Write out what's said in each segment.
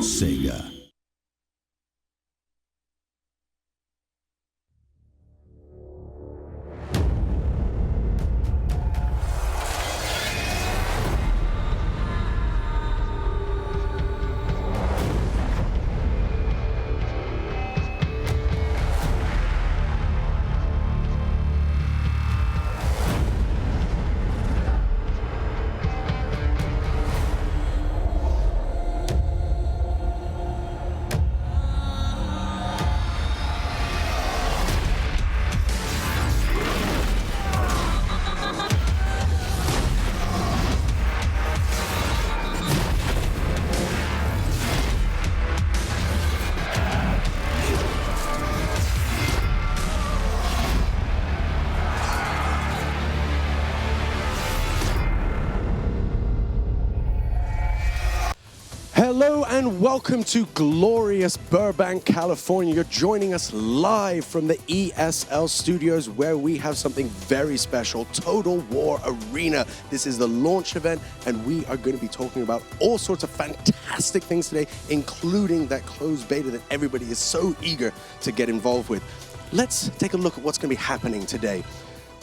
SEGA. Hello and welcome to glorious Burbank, California. You're joining us live from the ESL Studios where we have something very special, Total War Arena. This is the launch event and we are going to be talking about all sorts of fantastic things today, including that closed beta that everybody is so eager to get involved with. Let's take a look at what's going to be happening today.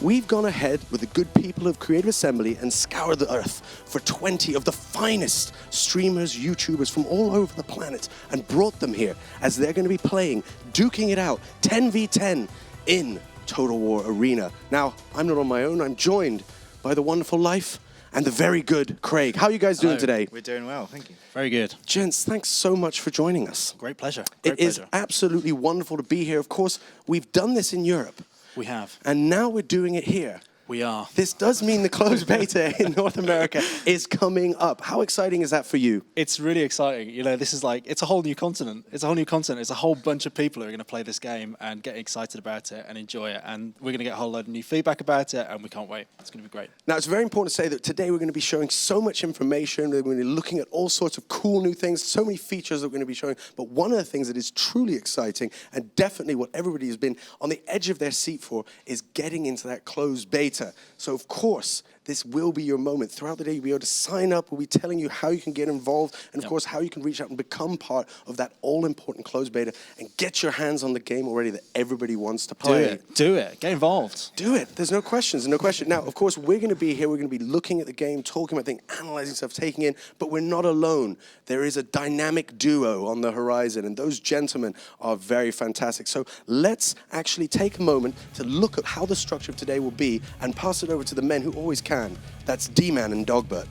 We've gone ahead with the good people of Creative Assembly and scoured the earth for 20 of the finest streamers, YouTubers from all over the planet and brought them here as they're going to be playing, duking it out, 10v10 in Total War Arena. Now, I'm not on my own. I'm joined by the wonderful Leif and the very good Craig. How are you guys doing today? We're doing well, thank you. Very good. Gents, thanks so much for joining us. Great pleasure. It is absolutely wonderful to be here. Of course, we've done this in Europe. We have. And now we're doing it here. We are. This does mean the closed beta in North America is coming up. How exciting is that for you? It's really exciting. You know, this is like, it's a whole new continent. It's a whole new continent. It's a whole bunch of people who are going to play this game and get excited about it and enjoy it. And we're going to get a whole load of new feedback about it and we can't wait. It's going to be great. Now, it's very important to say that today we're going to be showing so much information. We're going to be looking at all sorts of cool new things, so many features that we're going to be showing. But one of the things that is truly exciting and definitely what everybody has been on the edge of their seat for is getting into that closed beta. So, of course, this will be your moment. Throughout the day, you'll be able to sign up. We'll be telling you how you can get involved and, of course, how you can reach out and become part of that all-important closed beta and get your hands on the game already that everybody wants to play. Do it. Do it. Get involved. Do it. There's no questions. No question. Now, of course, we're going to be here. We're going to be looking at the game, talking about things, analyzing stuff, taking in. But we're not alone. There is a dynamic duo on the horizon, and those gentlemen are very fantastic. So let's actually take a moment to look at how the structure of today will be and pass it over to the men who always can. That's Deman and Dogbert.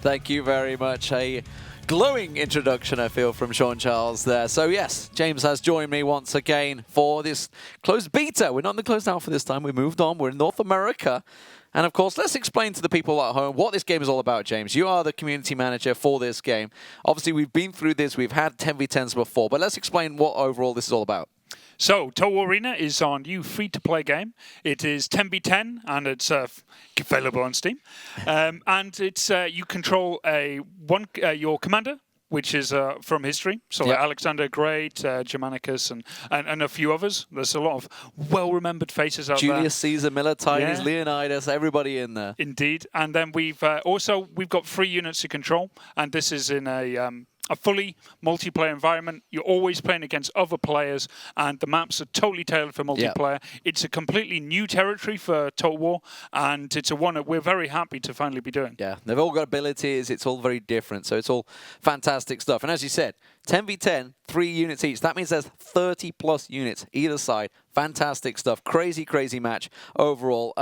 Thank you very much. A glowing introduction, I feel, from Sean Charles there. So yes, James has joined me once again for this closed beta. We're not in the closed alpha this time. We moved on. We're in North America. And of course, let's explain to the people at home what this game is all about, James. You are the community manager for this game. Obviously, we've been through this. We've had 10v10s before. But let's explain what overall this is all about. So, Total War Arena is our new free-to-play game. It is 10v10, and it's available on Steam. And it's you control your commander, which is from history. So like Alexander Great, Germanicus, and a few others. There's a lot of well-remembered faces out there. Julius Caesar, Miltiades, Leonidas, everybody in there. Indeed. And then we've got 3 units to control, and this is in a fully multiplayer environment. You're always playing against other players, and the maps are totally tailored for multiplayer. It's a completely new territory for Total War, and it's a one that we're very happy to finally be doing. Yeah, they've all got abilities. It's all very different, so it's all fantastic stuff. And as you said, 10v10, 3 units each. That means there's 30+ units either side. Fantastic stuff. Crazy, crazy match overall.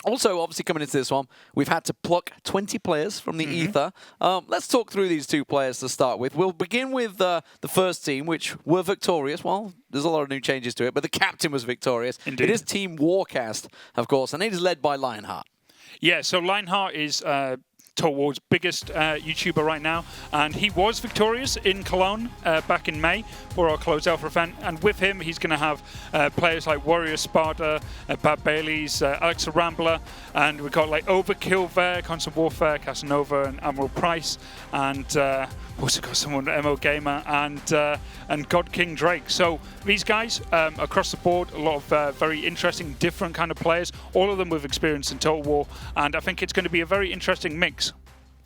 Also, obviously, coming into this one, we've had to pluck 20 players from the ether. Let's talk through these 2 players to start with. We'll begin with the first team, which were victorious. Well, there's a lot of new changes to it, but the captain was victorious. Indeed. It is Team Warcast, of course, and it is led by Lionheart. Yeah, so Lionheart is Total War's biggest YouTuber right now, and he was victorious in Cologne back in May for our closed alpha event, and with him he's going to have players like Warrior Sparta, Bad Bailey's, Alex the Rambler, and we've got like Overkill there, Constant Warfare, Casanova, and Admiral Price, and also got someone, MO Gamer, and God King Drake. So these guys, across the board, a lot of very interesting, different kind of players, all of them with experience in Total War, and I think it's going to be a very interesting mix.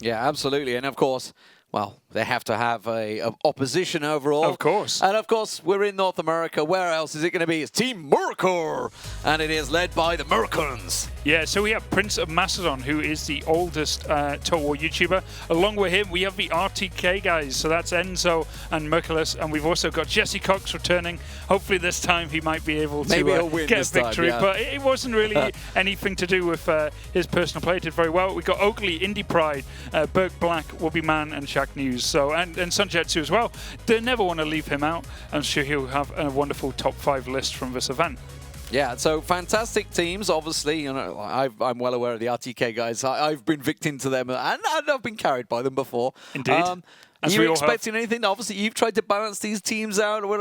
Yeah, absolutely. And of course, well, they have to have a opposition overall. Of course. And of course, we're in North America. Where else is it going to be? It's Team Murica, and it is led by the Muricans. Yeah, so we have PrinceOfMacedon, who is the oldest Total War YouTuber. Along with him, we have the RTK guys. So that's Enzo and Merculus, and we've also got Jesse Cox returning. Hopefully this time he might be able to get a victory. Time, yeah. But it wasn't really anything to do with his personal play. He did very well. We got Oakley, Indie Pride, Berg Black, Wobby Man, and Shaq News. So and Sunjetsu as well. They never want to leave him out. I'm sure he'll have a wonderful top 5 list from this event. Yeah, so fantastic teams. Obviously, you know, I'm well aware of the RTK guys. I've been victim to them, and I've been carried by them before. Indeed. Are you expecting anything? Obviously, you've tried to balance these teams out. Were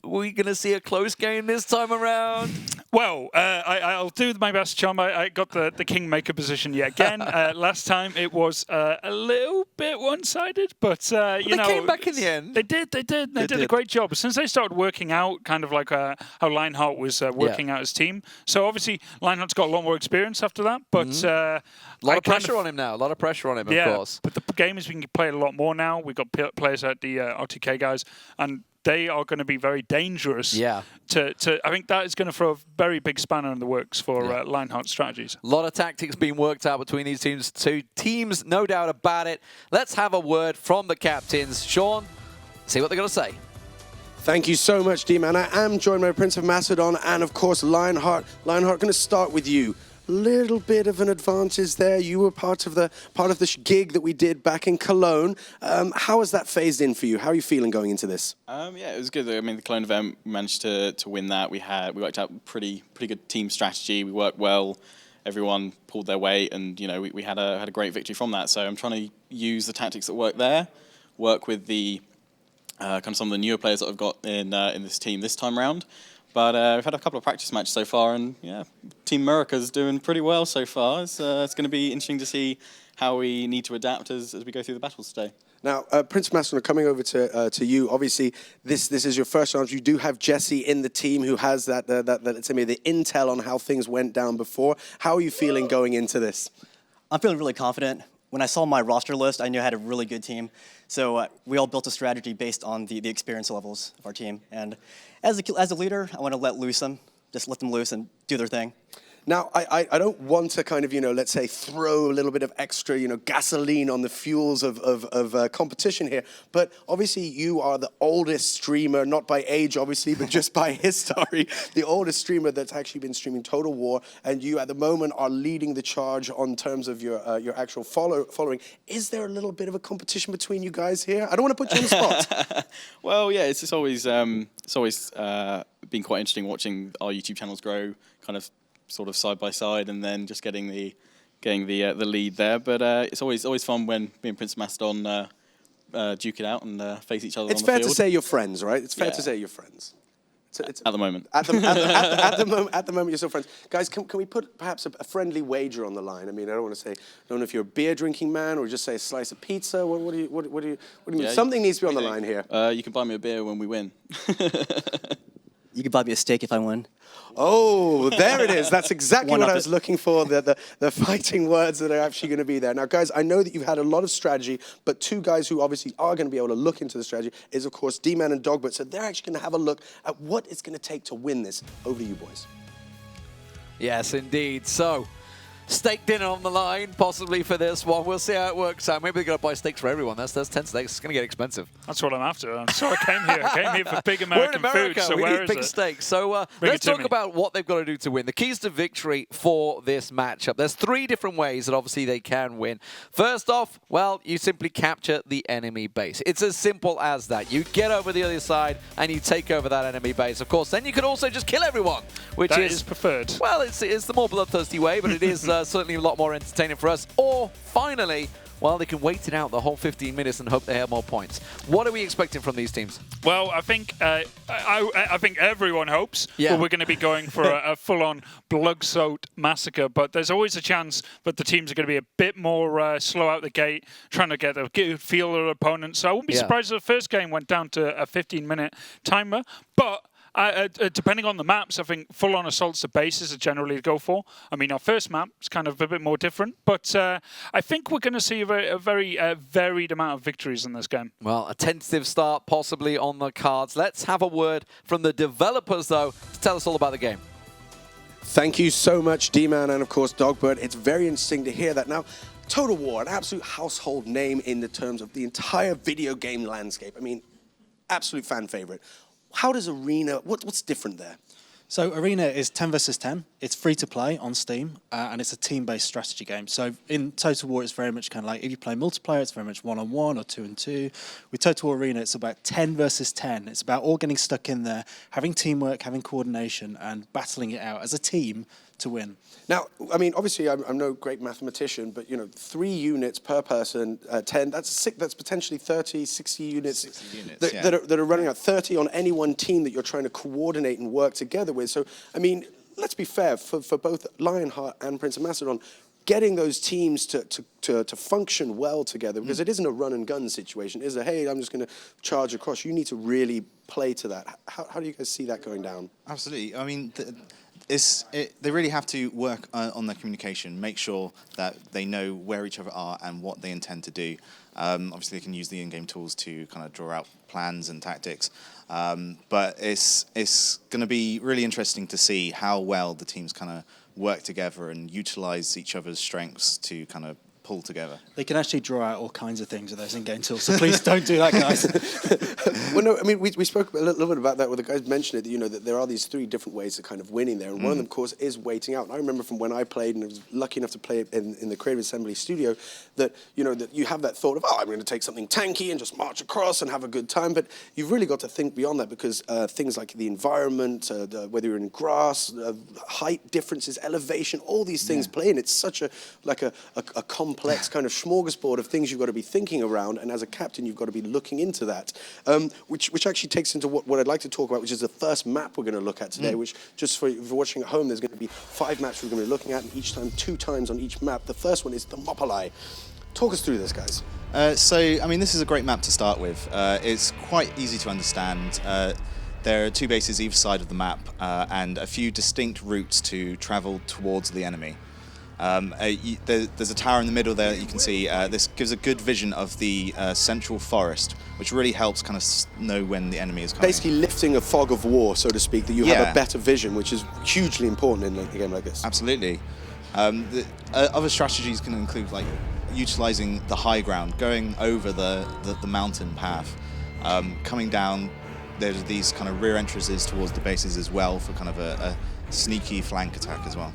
we going to see a close game this time around? Well, I'll do my best, Chum. I got the Kingmaker position yet again. Last time it was a little bit one-sided, but you know, they came back in the end. They did. They did a great job. Since they started working out, kind of like how Lionheart was working out his team. So obviously, Lionheart's got a lot more experience after that. But a lot of pressure on him now. A lot of pressure on him, of course. But the game is being played a lot more now. We've got players at the RTK guys, and they are going to be very dangerous. Yeah. I think that is going to throw a very big spanner in the works for Lionheart strategies. A lot of tactics being worked out between these teams. Two teams, no doubt about it. Let's have a word from the captains. Sean, see what they're going to say. Thank you so much, Deman. I am joined by PrinceOfMacedon and, of course, Lionheart. Lionheart, going to start with you. Little bit of an advantage there. You were part of the gig that we did back in Cologne. How has that phased in for you? How are you feeling going into this? Yeah, it was good. I mean, the Cologne event, we managed to win that. We worked out pretty good team strategy. We worked well. Everyone pulled their weight, and you know, we had a great victory from that. So I'm trying to use the tactics that work there, work with the kind of some of the newer players that I've got in this team this time round. But we've had a couple of practice matches so far, and yeah, Team Murica's doing pretty well so far. It's going to be interesting to see how we need to adapt as we go through the battles today. Now, PrinceOfMacedon, coming over to you. Obviously, this is your first chance. You do have Jesse in the team who has that let's say maybe the intel on how things went down before. How are you feeling going into this? I'm feeling really confident. When I saw my roster list, I knew I had a really good team. So we all built a strategy based on the experience levels of our team. And as a leader, I want to just let them loose and do their thing. Now, I don't want to kind of, you know, let's say throw a little bit of extra, you know, gasoline on the fuels of competition here. But obviously you are the oldest streamer, not by age, obviously, but just by history, the oldest streamer that's actually been streaming Total War. And you, at the moment, are leading the charge on terms of your actual following. Is there a little bit of a competition between you guys here? I don't want to put you on the spot. Well, yeah, it's always been quite interesting watching our YouTube channels grow, kind of sort of side by side, and then just getting the lead there. But it's always fun when me and PrinceOfMacedon duke it out and face each other. It's on the fair field. to say you're friends, right? It's fair to say you're friends. At the moment. At the moment, you're still friends. Guys, can we put perhaps a friendly wager on the line? I mean, I don't know if you're a beer drinking man or just say a slice of pizza. What do you mean? Yeah, Something needs to be on the line here. You can buy me a beer when we win. You can buy me a steak if I win. Oh, there it is. That's exactly what I was looking for, the fighting words that are actually going to be there. Now, guys, I know that you've had a lot of strategy, but two guys who obviously are going to be able to look into the strategy is, of course, Deman and Dogbert. So they're actually going to have a look at what it's going to take to win this. Over to you, boys. Yes, indeed. So, steak dinner on the line, possibly for this one. We'll see how it works out. Maybe they're going to buy steaks for everyone. That's 10 steaks. It's going to get expensive. That's what I'm after. I'm sorry I came here. I came here for big American We're in America. food. So we where need is big it? steaks. So let's talk about what they've got to do to win. The keys to victory for this matchup. There's 3 different ways that obviously they can win. First off, well, you simply capture the enemy base. It's as simple as that. You get over the other side and you take over that enemy base. Of course, then you can also just kill everyone, which is preferred. Well, it's the more bloodthirsty way, but it is certainly a lot more entertaining for us. Or finally, well, they can wait it out the whole 15 minutes and hope they have more points. What are we expecting from these teams? Well, I think I think everyone hopes we're going to be going for a full-on blood-soaked massacre. But there's always a chance that the teams are going to be a bit more slow out the gate, trying to get a good feel of their opponents. So I wouldn't be surprised if the first game went down to a 15-minute timer. But Depending on the maps, I think full-on assaults to bases are generally to go for. I mean, our first map is kind of a bit more different, but I think we're going to see a very varied amount of victories in this game. Well, a tentative start possibly on the cards. Let's have a word from the developers, though, to tell us all about the game. Thank you so much, Deman, and of course, Dogbert. It's very interesting to hear that. Now, Total War, an absolute household name in the terms of the entire video game landscape. I mean, absolute fan favorite. How does Arena, what's different there? So Arena is 10 versus 10. It's free to play on Steam, and it's a team-based strategy game. So in Total War, it's very much kind of like if you play multiplayer, it's very much 1-on-1 or 2-on-2. With Total War Arena, it's about 10 versus 10. It's about all getting stuck in there, having teamwork, having coordination, and battling it out as a team to win. Now, I mean, obviously, I'm no great mathematician, but, you know, 3 units per person, 10, that's potentially 30, 60 units, 60 units that are running out, 30 on any one team that you're trying to coordinate and work together with. So, I mean, let's be fair, for both Lionheart and Prince of Macedon, getting those teams to function well together, because it isn't a run-and-gun situation. It is a, hey, I'm just going to charge across. You need to really play to that. How do you guys see that going down? Absolutely. I mean, they really have to work on their communication, make sure that they know where each other are and what they intend to do. Obviously, they can use the in-game tools to kind of draw out plans and tactics. But it's going to be really interesting to see how well the teams kind of work together and utilize each other's strengths to kind of pull together. They can actually draw out all kinds of things with those in-game tools, so please don't do that, guys. Well, no, I mean, we spoke a little bit about that, where the guys mentioned it, you know, that there are these 3 different ways of kind of winning there, and one of them, of course, is waiting out. And I remember from when I played, and I was lucky enough to play in the Creative Assembly studio, that, you know, that you have that thought of, oh, I'm going to take something tanky and just march across and have a good time, but you've really got to think beyond that, because things like the environment, whether you're in grass, height differences, elevation, all these things play in. It's such a complex kind of smorgasbord of things you've got to be thinking around, and as a captain, you've got to be looking into that. Which actually takes into what I'd like to talk about, which is the first map we're going to look at today, which, just for watching at home, there's going to be 5 maps we're going to be looking at, and each time 2 times on each map. The first one is Thermopylae. Talk us through this, guys. So, I mean, this is a great map to start with. It's quite easy to understand. There are 2 bases either side of the map, and a few distinct routes to travel towards the enemy. There's a tower in the middle there that you can see. This gives a good vision of the central forest, which really helps kind of know when the enemy is coming. Basically lifting a fog of war, so to speak, that you have a better vision, which is hugely important in a game like this. Absolutely. Other strategies can include like utilizing the high ground, going over the mountain path, coming down. There's these kind of rear entrances towards the bases as well for kind of a sneaky flank attack as well.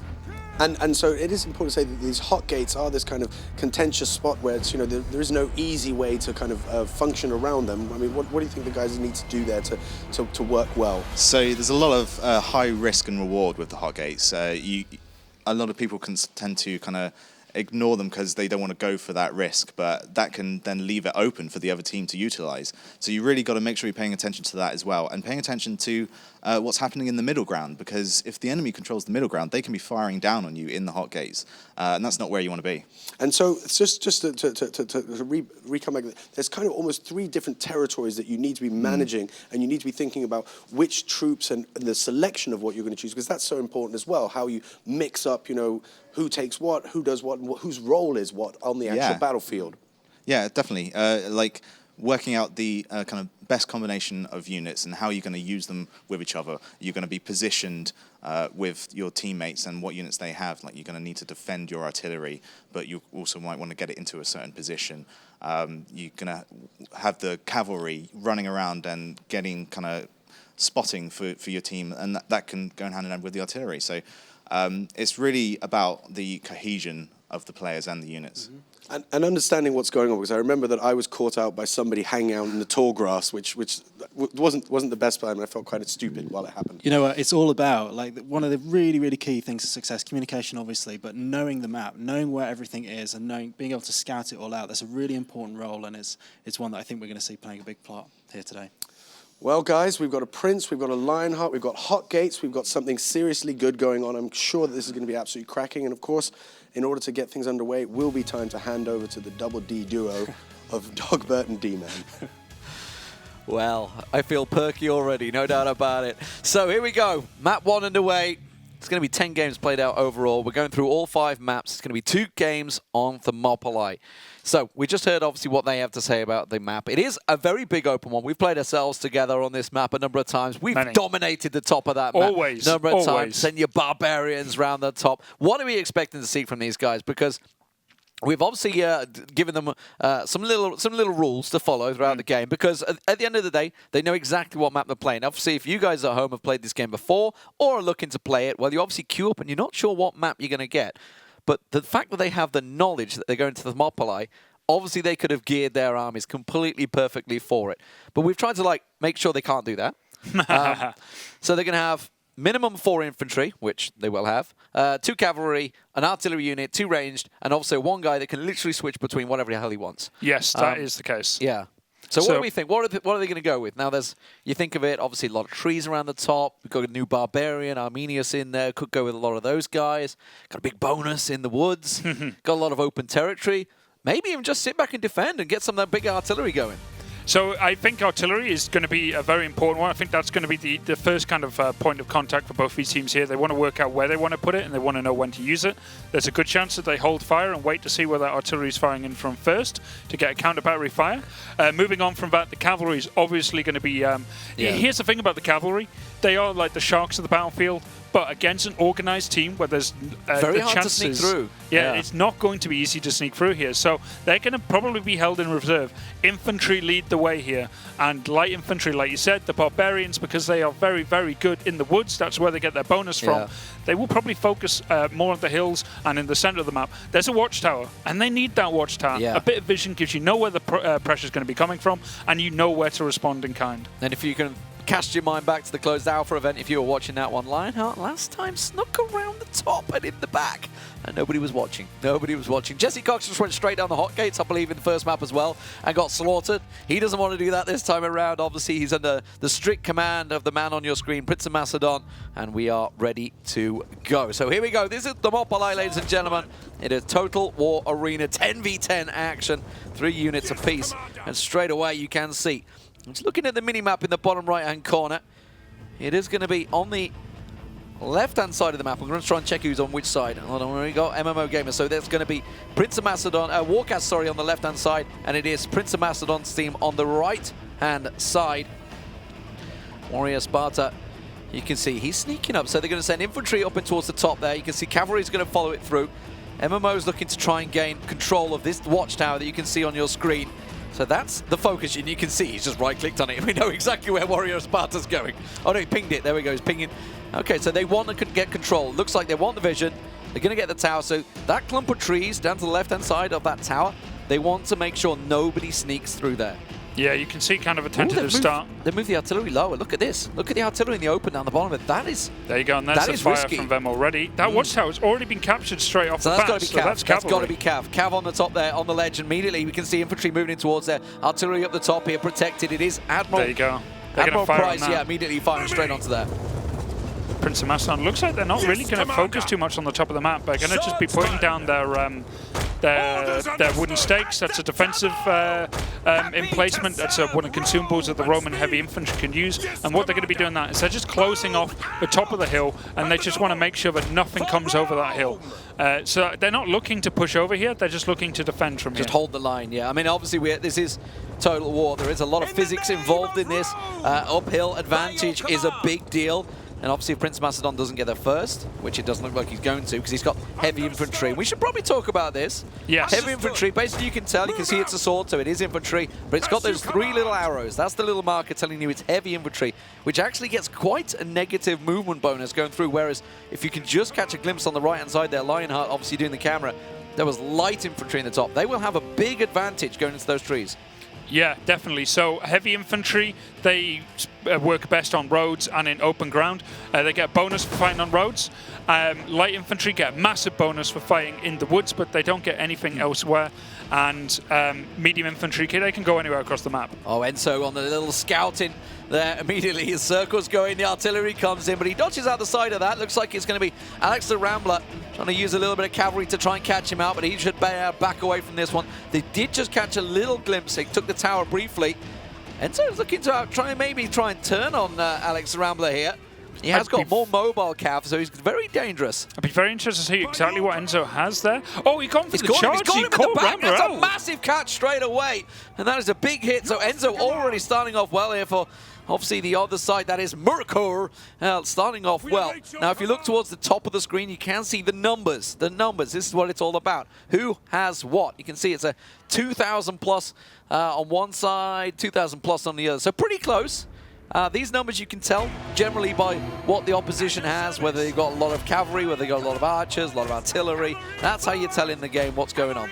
And so it is important to say that these hot gates are this kind of contentious spot where it's, you know, there is no easy way to kind of function around them. I mean, what do you think the guys need to do there to work well? So there's a lot of high risk and reward with the hot gates. A lot of people can tend to kind of ignore them because they don't want to go for that risk, but that can then leave it open for the other team to utilize. So you really got to make sure you're paying attention to that as well, and paying attention to what's happening in the middle ground, because if the enemy controls the middle ground, they can be firing down on you in the hot gates, and that's not where you want to be. And so just to recome back, there's kind of almost 3 different territories that you need to be managing, and you need to be thinking about which troops and the selection of what you're going to choose, because that's so important as well, how you mix up, you know, who takes what, who does what, and whose role is what on the actual battlefield. Yeah, definitely. Like working out the kind of best combination of units and how you're going to use them with each other. You're going to be positioned with your teammates and what units they have. Like you're going to need to defend your artillery, but you also might want to get it into a certain position. You're going to have the cavalry running around and getting kind of spotting for your team, and that can go hand in hand with the artillery. So it's really about the cohesion of the players and the units. And understanding what's going on, because I remember that I was caught out by somebody hanging out in the tall grass, which wasn't the best time, and I felt quite stupid while it happened. You know, it's all about, like, one of the really, really key things to success, communication, obviously, but knowing the map, knowing where everything is, and being able to scout it all out. That's a really important role, and it's one that I think we're going to see playing a big part here today. Well, guys, we've got a Prince, we've got a Lionheart, we've got hot gates, we've got something seriously good going on. I'm sure that this is going to be absolutely cracking. And of course, in order to get things underway, it will be time to hand over to the double D duo of Dogbert and Deman. Well, I feel perky already, no doubt about it. So here we go. Map 1 underway. It's going to be 10 games played out overall. We're going through all 5 maps. It's going to be 2 games on Thermopylae. So we just heard, obviously, what they have to say about the map. It is a very big open one. We've played ourselves together on this map a number of times. We've dominated the top of that map Always. a number of times. Send your barbarians round the top. What are we expecting to see from these guys? Because we've obviously given them some little rules to follow throughout the game, because at the end of the day, they know exactly what map they're playing. Obviously, if you guys at home have played this game before or are looking to play it, well, you obviously queue up and you're not sure what map you're going to get. But the fact that they have the knowledge that they're going to Thermopylae, obviously they could have geared their armies completely perfectly for it. But we've tried to make sure they can't do that. So they're going to have minimum 4 infantry, which they will have, 2 cavalry, an artillery unit, 2 ranged, and also 1 guy that can literally switch between whatever the hell he wants. Yes, that is the case. Yeah. So what do we think? What are they going to go with? Now, you think of it, obviously a lot of trees around the top. We've got a new barbarian, Arminius in there. Could go with a lot of those guys. Got a big bonus in the woods. Got a lot of open territory. Maybe even just sit back and defend and get some of that big artillery going. So I think artillery is going to be a very important one. I think that's going to be the first kind of point of contact for both these teams here. They want to work out where they want to put it, and they want to know when to use it. There's a good chance that they hold fire and wait to see where that artillery is firing in from first to get a counter battery fire. Moving on from that, the cavalry is obviously going to be... Here's the thing about the cavalry. They are like the sharks of the battlefield, but against an organized team where there's very the hard chances, to sneak through. Yeah, it's not going to be easy to sneak through here. So they're going to probably be held in reserve. Infantry lead the way here, and light infantry, like you said, the barbarians, because they are very, very good in the woods. That's where they get their bonus from. They will probably focus more on the hills and in the center of the map. There's a watchtower, and they need that watchtower. A bit of vision gives you know where the pressure is going to be coming from, and you know where to respond in kind. And if you can cast your mind back to the closed alpha event, if you were watching that one, Lionheart last time snuck around the top and in the back, and nobody was watching. Nobody was watching. Jesse Cox just went straight down the hot gates, I believe, in the first map as well, and got slaughtered. He doesn't want to do that this time around. Obviously, he's under the strict command of the man on your screen, PrinceOfMacedon, and we are ready to go. So here we go. This is Thermopylae, ladies and gentlemen. It is Total War Arena, 10v10 action, 3 units apiece, and straight away you can see. Just looking at the mini-map in the bottom right-hand corner, it is going to be on the left-hand side of the map. I'm going to try and check who's on which side. Hold on, we got MMO Gamer. So there's going to be PrinceOfMacedon, Warcast, sorry, on the left-hand side, and it is PrinceOfMacedon's team on the right-hand side. Warrior Sparta, you can see he's sneaking up. So they're going to send infantry up and towards the top there. You can see cavalry is going to follow it through. MMO is looking to try and gain control of this watchtower that you can see on your screen. So that's the focus, and you can see he's just right-clicked on it. We know exactly where Warrior Sparta's going. Oh no, he pinged it. There we go, he's pinging. Okay, so they want to get control. Looks like they want the vision. They're going to get the tower. So that clump of trees down to the left-hand side of that tower, they want to make sure nobody sneaks through there. Yeah, you can see kind of a tentative start. They moved the artillery lower. Look at this. Look at the artillery in the open down the bottom of it. That is... There you go, and there's the fire risky from them already. That watchtower's already been captured straight off the bat. That's got to be Cav. Cav on the top there, on the ledge. Immediately we can see infantry moving in towards there. Artillery up the top here, protected. It is Admiral... There you go. They're Admiral Price, yeah, immediately firing straight onto there. PrinceOfMacedon looks like they're not really going to focus too much on the top of the map. They're going to just be putting down their wooden stakes. That's a defensive emplacement. That's one of the consumables that the Roman heavy infantry can use. And what they're going to be doing that is they're just closing off the top of the hill, and they just want to make sure that nothing comes over that hill. So they're not looking to push over here. They're just looking to defend from here. Just hold the line, yeah. I mean, obviously, this is Total War. There is a lot of physics involved in this. Uphill advantage is a big deal. And obviously if PrinceOfMacedon doesn't get there first, which it doesn't look like he's going to, because he's got heavy infantry. We should probably talk about this. Yes. Heavy infantry, basically you can see it's a sword, so it is infantry, but it's got those 3 little arrows. That's the little marker telling you it's heavy infantry, which actually gets quite a negative movement bonus going through, whereas if you can just catch a glimpse on the right-hand side there, Lionheart obviously doing the camera, there was light infantry in the top. They will have a big advantage going into those trees. Yeah, definitely. So heavy infantry, they work best on roads and in open ground. They get a bonus for fighting on roads. Light infantry get a massive bonus for fighting in the woods, but they don't get anything elsewhere. And medium infantry, they can go anywhere across the map. Oh, Enzo on the little scouting there. Immediately his circle's going, the artillery comes in, but he dodges out the side of that. Looks like it's going to be Alex the Rambler trying to use a little bit of cavalry to try and catch him out, but he should back away from this one. They did just catch a little glimpse. They took the tower briefly. Enzo's looking to try and turn on Alex Rambler here. He has got more mobile cav, so he's very dangerous. I'd be very interested to see exactly what Enzo has there. Oh, he's gone for the charge. He's got him in the back. That's a massive catch straight away. And that is a big hit. So Enzo already starting off well here for obviously the other side. That is Murica starting off well. Now, if you look towards the top of the screen, you can see the numbers. The numbers. This is what it's all about. Who has what? You can see it's a 2,000 plus on one side, 2,000 plus on the other. So pretty close. These numbers you can tell generally by what the opposition has, whether they've got a lot of cavalry, whether they've got a lot of archers, a lot of artillery. That's how you tell in the game what's going on.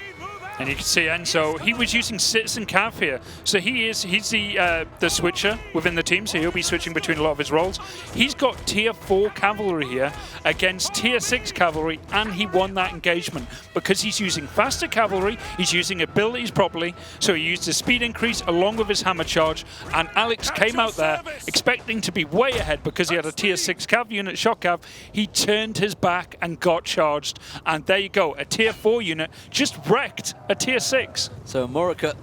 And you can see Enzo, he was using citizen cav here. So he's the switcher within the team, so he'll be switching between a lot of his roles. He's got tier 4 cavalry here against tier 6 cavalry, and he won that engagement because he's using faster cavalry, he's using abilities properly, so he used his speed increase along with his hammer charge, and Alex came out there expecting to be way ahead because he had a tier 6 cav unit, shock cav. He turned his back and got charged, and there you go, a tier 4 unit just wrecked a tier 6. So Murica,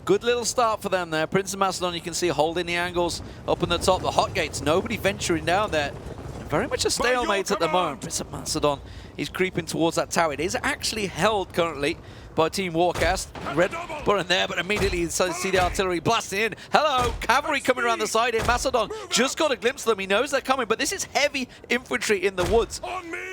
good little start for them there. PrinceOfMacedon, you can see holding the angles up in the top. The hot gates, nobody venturing down there. Very much a stalemate at the moment. PrinceOfMacedon is creeping towards that tower. It is actually held currently by Team Warcast. Red button there, but immediately you see the artillery blasting in. Hello, cavalry coming around the side here. Macedon just got a glimpse of them. He knows they're coming, but this is heavy infantry in the woods.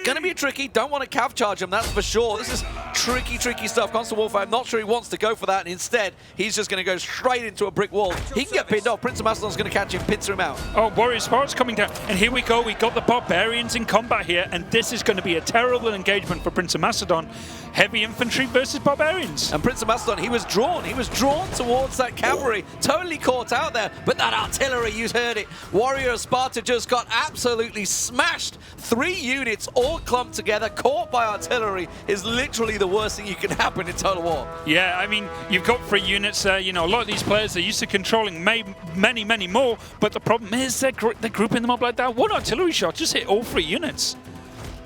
Gonna be tricky. Don't want to cav charge him, that's for sure. This is tricky, tricky stuff. Constant Warfare, I'm not sure he wants to go for that, and instead, he's just gonna go straight into a brick wall. He can get pinned off. PrinceOfMacedon's gonna catch him, pincer him out. Oh, Warrior Sparks coming down, and here we go. We got the barbarians in combat here, and this is going to be a terrible engagement for PrinceOfMacedon. Heavy infantry versus barbarians. And PrinceOfMacedon, he was drawn towards that cavalry, totally caught out there, but that artillery, you heard it. Warrior of Sparta just got absolutely smashed. 3 units all clumped together, caught by artillery is literally the worst thing you can happen in Total War. Yeah, I mean, you've got 3 units there. You know, a lot of these players are used to controlling many, many more, but the problem is they're grouping them up like that. One artillery shot just hit all 3 units.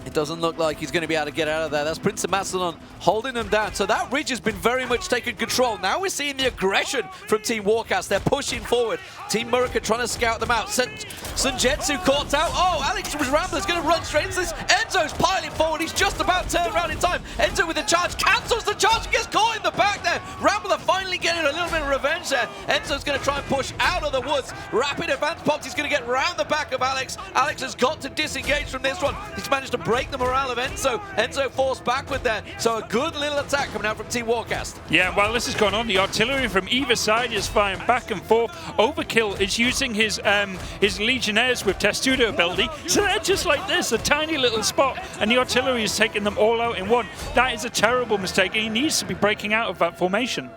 It doesn't look like he's going to be able to get out of there. That's PrinceOfMacedon holding them down. So that ridge has been very much taken control. Now we're seeing the aggression from Team Warcast. They're pushing forward. Team Murica trying to scout them out. Sunjetsu caught out. Oh, Alex Rambler's going to run straight into this. Enzo's piling forward. He's just about turned around in time. Enzo with the charge. Cancels the charge. Gets caught in the back there. Rambler finally getting a little bit of revenge there. Enzo's going to try and push out of the woods. Rapid advance pops. He's going to get round the back of Alex. Alex has got to disengage from this one. He's managed to break the morale of Enzo. Enzo forced backward there. So a good little attack coming out from Team Warcast. Yeah, while this is going on, the artillery from either side is firing back and forth. Overkill is using his legionnaires with Testudo ability. So they're just like this, a tiny little spot, and the artillery is taking them all out in one. That is a terrible mistake. He needs to be breaking out of that formation.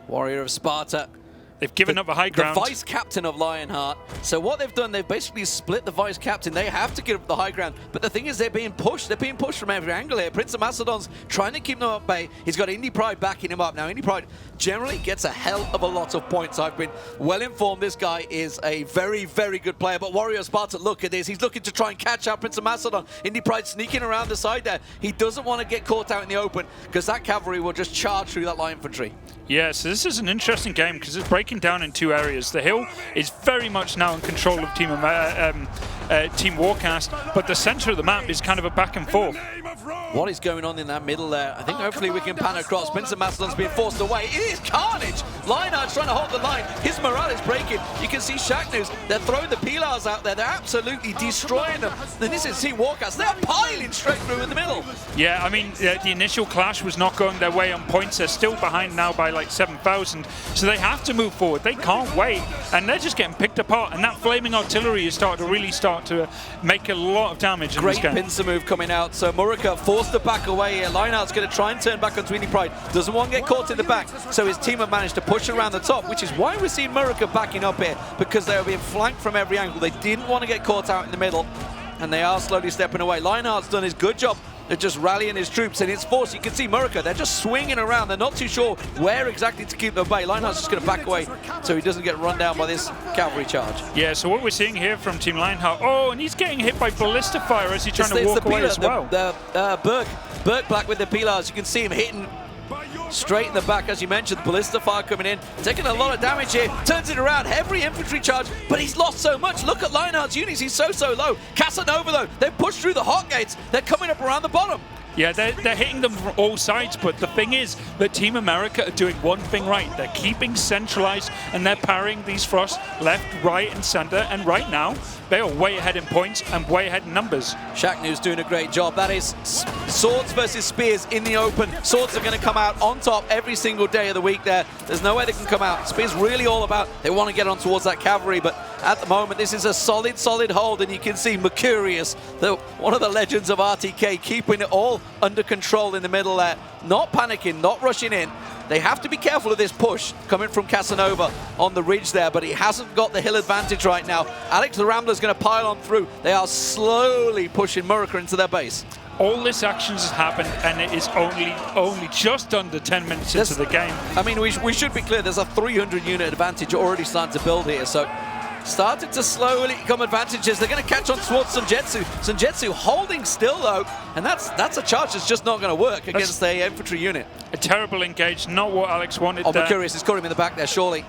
Warrior of Sparta. They've given up a high ground. The vice captain of Lionheart. So what they've done, they've basically split the vice captain. They have to give up the high ground. But the thing is, they're being pushed. They're being pushed from every angle here. PrinceOfMacedon's trying to keep them at bay. He's got Indy Pride backing him up. Now, Indy Pride generally gets a hell of a lot of points. I've been well informed this guy is a very, very good player. But Warrior Sparta, look at this. He's looking to try and catch out PrinceOfMacedon. Indy Pride sneaking around the side there. He doesn't want to get caught out in the open because that cavalry will just charge through that light infantry. Yeah, so this is an interesting game because it's breaking down in 2 areas. The hill is very much now in control of Team Warcast, but the center of the map is kind of a back and forth. What is going on in that middle there? I think hopefully we can pan across. PrinceOfMacedon's being forced away. It is carnage! Lionheart's trying to hold the line. His morale is breaking. You can see Shacknews. They're throwing the Pilars out there. They're absolutely destroying them. And this is Team Warcast. They're piling straight through in the middle. Yeah, I mean, the initial clash was not going their way on points. They're still behind now by like 7,000. So they have to move forward. They can't wait. And they're just getting picked apart. And that flaming artillery is starting to make a lot of damage in this game. Great pincer move coming out. So Murica forced to back away here. Lionheart's going to try and turn back on Indy Pride. Doesn't want to get caught in the back. So his team have managed to push around the top, which is why we're seeing Murica backing up here, because they were being flanked from every angle. They didn't want to get caught out in the middle, and they are slowly stepping away. Lionheart's done his good job. They're just rallying his troops, and it's forced. You can see Murica, they're just swinging around. They're not too sure where exactly to keep them at bay. Lionheart's just going to back away so he doesn't get run down by this cavalry charge. Yeah, so what we're seeing here from Team Lionheart, oh, and he's getting hit by ballista fire as he's trying to walk away as well. Burke Black with the Pilars. You can see him hitting straight in the back, as you mentioned. Ballista fire coming in, taking a lot of damage here. Turns it around, heavy infantry charge, but he's lost so much. Look at Lionheart's units, he's so low. Casanova, though, they've pushed through the hot gates. They're coming up around the bottom. Yeah, they're hitting them from all sides, but the thing is that Team Murica are doing one thing right. They're keeping centralized, and they're parrying these Frosts left, right, and center, and right now, they are way ahead in points and way ahead in numbers. Shaqnu's doing a great job. That is swords versus spears in the open. Swords are going to come out on top every single day of the week there. There's no way they can come out. Spears really all about, they want to get on towards that cavalry, but at the moment, this is a solid hold, and you can see Mercurius, one of the legends of RTK, keeping it all under control in the middle there. Not panicking, not rushing in. They have to be careful of this push coming from Casanova on the ridge there, but he hasn't got the hill advantage right now. Alex the Rambler's going to pile on through. They are slowly pushing Murica into their base. All this action has happened, and it is only just under 10 minutes into the game. I mean, we should be clear, there's a 300 unit advantage already starting to build here, so starting to slowly come advantages. They're going to catch on towards Sunjetsu. Sunjetsu holding still, though, and that's a charge that's just not going to work against a infantry unit. A terrible engage, not what Alex wanted. Mercurius has caught him in the back there, surely.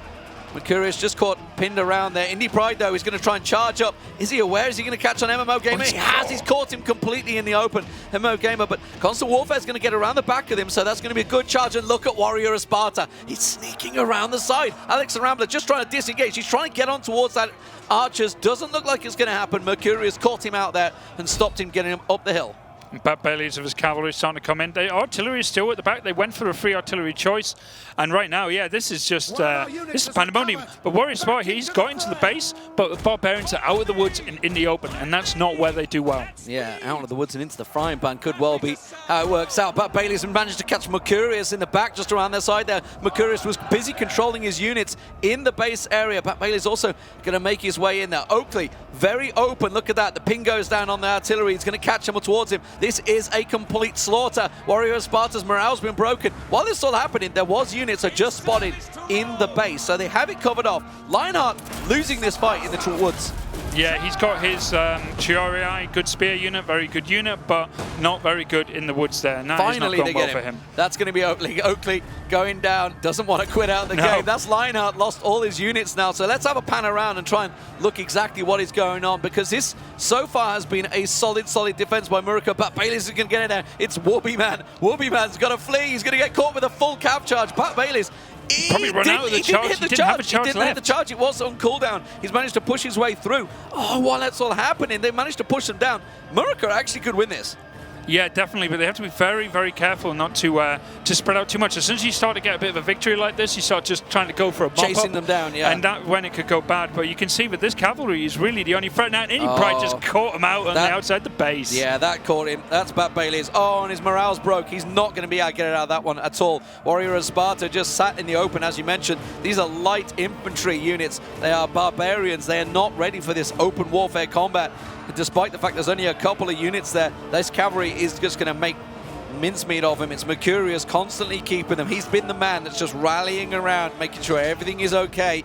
Mercurius just caught pinned around there. Indie Pride, though, is going to try and charge up. Is he aware? Is he going to catch on MMO Gamer? He has. He's caught him completely in the open, MMO Gamer. But Constant Warfare is going to get around the back of him, so that's going to be a good charge. And look at Warrior of Sparta. He's sneaking around the side. Alex the Rambler just trying to disengage. He's trying to get on towards that Archers. Doesn't look like it's going to happen. Mercurius caught him out there and stopped him getting him up the hill. Bat Baileys of his cavalry starting to come in. The artillery is still at the back. They went for a free artillery choice. And right now, yeah, this is just this is pandemonium. But Warrior Spot, he's got into the base, but the barbarians are out of the woods and in the open, and that's not where they do well. Yeah, out of the woods and into the frying pan could well be how it works out. Bat Baileys managed to catch Mercurius in the back, just around their side there. Mercurius was busy controlling his units in the base area. Bat Baileys also going to make his way in there. Oakley, very open. Look at that. The ping goes down on the artillery. He's going to catch him towards him. This is a complete slaughter. Warrior of Sparta's morale's been broken. While this is all happening, there was units are just spotted in the base, so they have it covered off. Lionheart losing this fight in the woods. Yeah, he's got his Chiori, good spear unit, very good unit, but not very good in the woods there. And that Finally, is not they going get well him. for him. That's going to be Oakley. Oakley going down, doesn't want to quit out the game. That's Lionheart, lost all his units now. So let's have a pan around and try and look exactly what is going on, because this so far has been a solid defense by Murica. But Baileys is going to get in there. It's Whoopi Man. Whoopi Man's got to flee. He's going to get caught with a full cap charge. Pat Baileys. Probably run out of the charge. He didn't have a charge left. Hit the charge. It was on cooldown. He's managed to push his way through. Oh, while that's all happening, they managed to push them down. Murica actually could win this. Yeah, definitely, but they have to be very careful not to spread out too much. As soon as you start to get a bit of a victory like this, you start just trying to go for a bump chasing up, them down, yeah. And that when it could go bad. But you can see that this cavalry is really the only threat now. And Indie Pride just caught him out on the outside the base. Yeah, that caught him. That's Bat Baileys. Oh, and his morale's broke. He's not going to be able to get it out of that one at all. Warrior of Sparta just sat in the open, as you mentioned. These are light infantry units. They are barbarians. They are not ready for this open warfare combat. Despite the fact there's only a couple of units there, this cavalry is just going to make mincemeat of him. It's Mercurius constantly keeping them. He's been the man that's just rallying around, making sure everything is okay.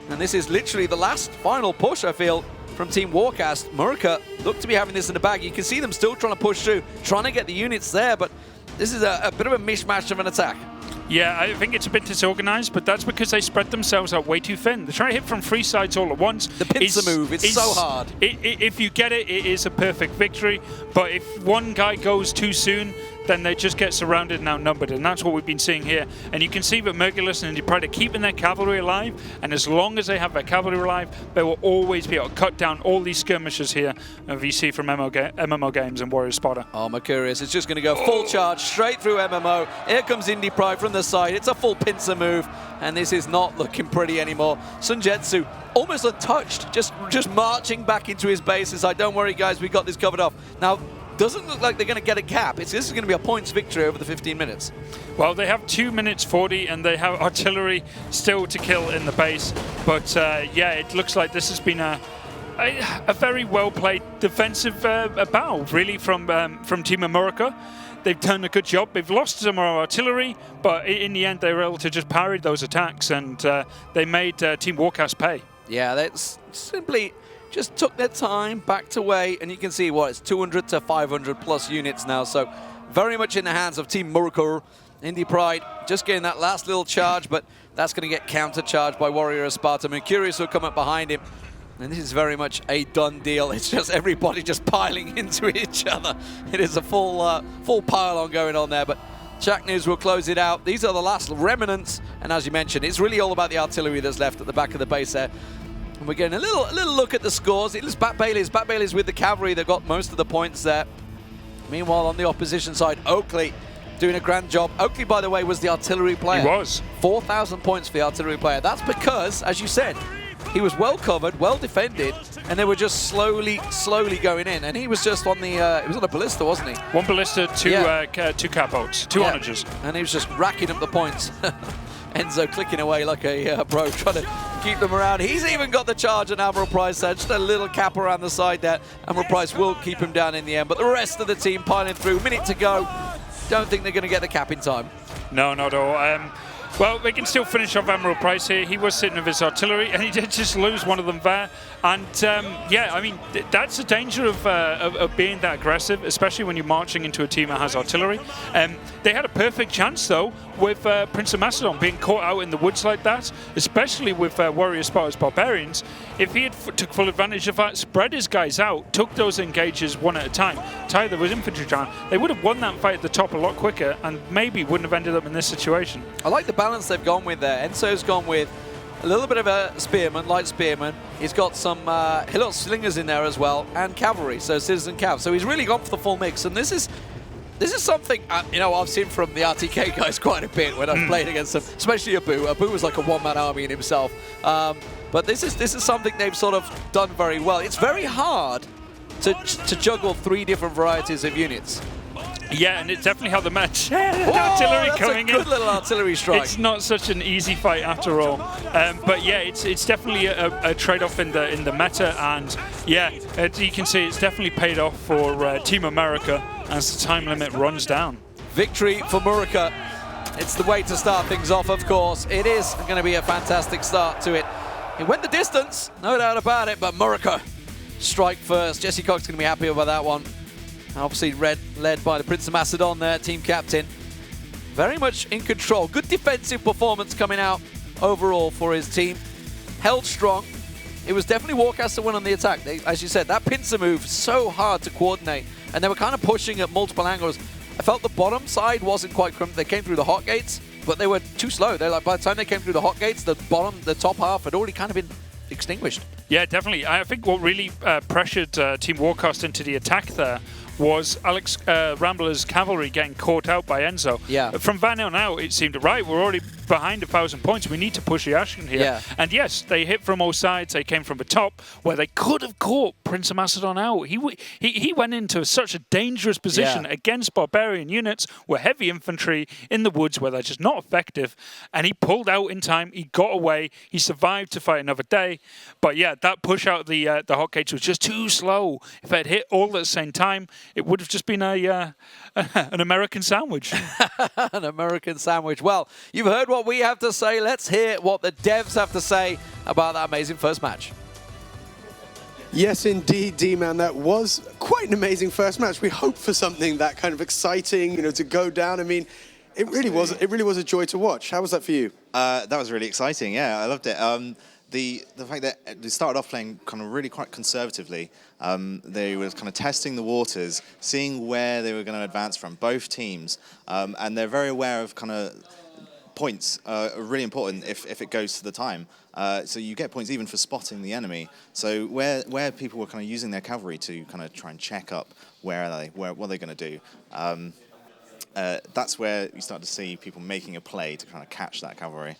And this is literally the last final push, I feel, from Team Warcast. Murica look to be having this in the bag. You can see them still trying to push through, trying to get the units there, but this is a bit of a mishmash of an attack. Yeah, I think it's a bit disorganized, but that's because they spread themselves out way too thin. They're trying to hit from three sides all at once. The pincer move, it's so hard. If you get it, it is a perfect victory. But if one guy goes too soon, then they just get surrounded and outnumbered, and that's what we've been seeing here. And you can see that Mercurius and Indie Pride are keeping their cavalry alive, and as long as they have their cavalry alive, they will always be able to cut down all these skirmishes here that you see from MMO Games and Warrior Sparta. Oh, Mercurius is just going to go full charge straight through MMO. Here comes Indie Pride from the side. It's a full pincer move, and this is not looking pretty anymore. Sunjetsu almost untouched, just marching back into his base. It's like, don't worry, guys, we got this covered off. Now, doesn't look like they're going to get a cap. This is going to be a points victory over the 15 minutes. Well, they have 2 minutes 40, and they have artillery still to kill in the base. But yeah, it looks like this has been a very well-played defensive battle, really, from Team Murica. They've done a good job. They've lost some artillery, but in the end, they were able to just parry those attacks, and they made Team Warcast pay. Yeah, that's simply just took their time, backed away, and you can see what it's 200 to 500 plus units now. So very much in the hands of Team Murica. Indie Pride just getting that last little charge, but that's going to get counter-charged by Warrior of Sparta. Mercurius will come up behind him. And this is very much a done deal. It's just everybody just piling into each other. It is a full pile-on going on there, but Shack News will close it out. These are the last remnants, and as you mentioned, it's really all about the artillery that's left at the back of the base there. And we're getting a little look at the scores. It was Bat Bailey's with the cavalry that got most of the points there. Meanwhile, on the opposition side, Oakley doing a grand job. Oakley, by the way, was the artillery player. He was. 4,000 points for the artillery player. That's because, as you said, he was well covered, well defended, and they were just slowly going in. And he was just on the, he was on a ballista, wasn't he? One ballista, two catapults, two onagers. And he was just racking up the points. Enzo clicking away like a pro, trying to keep them around. He's even got the charge on Admiral Price there, just a little cap around the side there. Admiral Price will keep him down in the end, but the rest of the team piling through. Minute to go. Don't think they're going to get the cap in time. No, not at all. Well, they can still finish off Admiral Price here. He was sitting with his artillery, and he did just lose one of them there. And yeah, I mean, that's the danger of being that aggressive, especially when you're marching into a team that has artillery. They had a perfect chance, though, with Prince of Macedon being caught out in the woods like that, especially with Warrior Sparta's Barbarians. If he had took full advantage of that, spread his guys out, took those engages one at a time, tied them with infantry down, they would have won that fight at the top a lot quicker and maybe wouldn't have ended up in this situation. I like the balance they've gone with there. Enzo's gone with a little bit of a spearman, light spearman. He's got some hillock slingers in there as well, and cavalry, so citizen cav. So he's really gone for the full mix, and this is something, you know, I've seen from the RTK guys quite a bit when I've played against them, especially Abu. Abu was like a one-man army in himself. But this is something they've sort of done very well. It's very hard to juggle 3 different varieties of units. Yeah, and it's definitely how the match. Artillery coming in. That's a good little artillery strike. It's not such an easy fight after all. But yeah, it's definitely a trade-off in the meta, and yeah, you can see it's definitely paid off for Team Murica as the time limit runs down. Victory for Murica. It's the way to start things off, of course. It is going to be a fantastic start to it. It went the distance, no doubt about it, but Murica strike first. Jesse Cox's going to be happy about that one. Obviously led by the Prince of Macedon there, team captain. Very much in control. Good defensive performance coming out overall for his team. Held strong. It was definitely Warcast that went on the attack. As you said, that pincer move, so hard to coordinate. And they were kind of pushing at multiple angles. I felt the bottom side wasn't quite crumped. They came through the hot gates, but they were too slow. They're like, by the time they came through the hot gates, the top half had already kind of been extinguished. Yeah, definitely. I think what really pressured Team Warcast into the attack there was Alex Rambler's cavalry getting caught out by Enzo. Yeah. From then on out, it seemed, right, we're already behind 1,000 points. We need to push the action here. Yeah. And yes, they hit from all sides. They came from the top, where they could have caught Prince of Macedon out. He went into such a dangerous position against barbarian units with heavy infantry in the woods where they're just not effective. And he pulled out in time. He got away. He survived to fight another day. But yeah, that push out the hot gates was just too slow. If it had hit all at the same time, it would have just been an American sandwich. An American sandwich. Well, you've heard what we have to say. Let's hear what the devs have to say about that amazing first match. Yes, indeed, Deman. That was quite an amazing first match. We hoped for something that kind of exciting, you know, to go down. I mean, it really was a joy to watch. How was that for you? That was really exciting. Yeah, I loved it. The fact that they started off playing kind of really quite conservatively. They were kind of testing the waters, seeing where they were going to advance from, both teams, and they're very aware of kind of points are really important if it goes to the time. So you get points even for spotting the enemy. So where people were kind of using their cavalry to kind of try and check up what are they going to do. That's where you start to see people making a play to kind of catch that cavalry.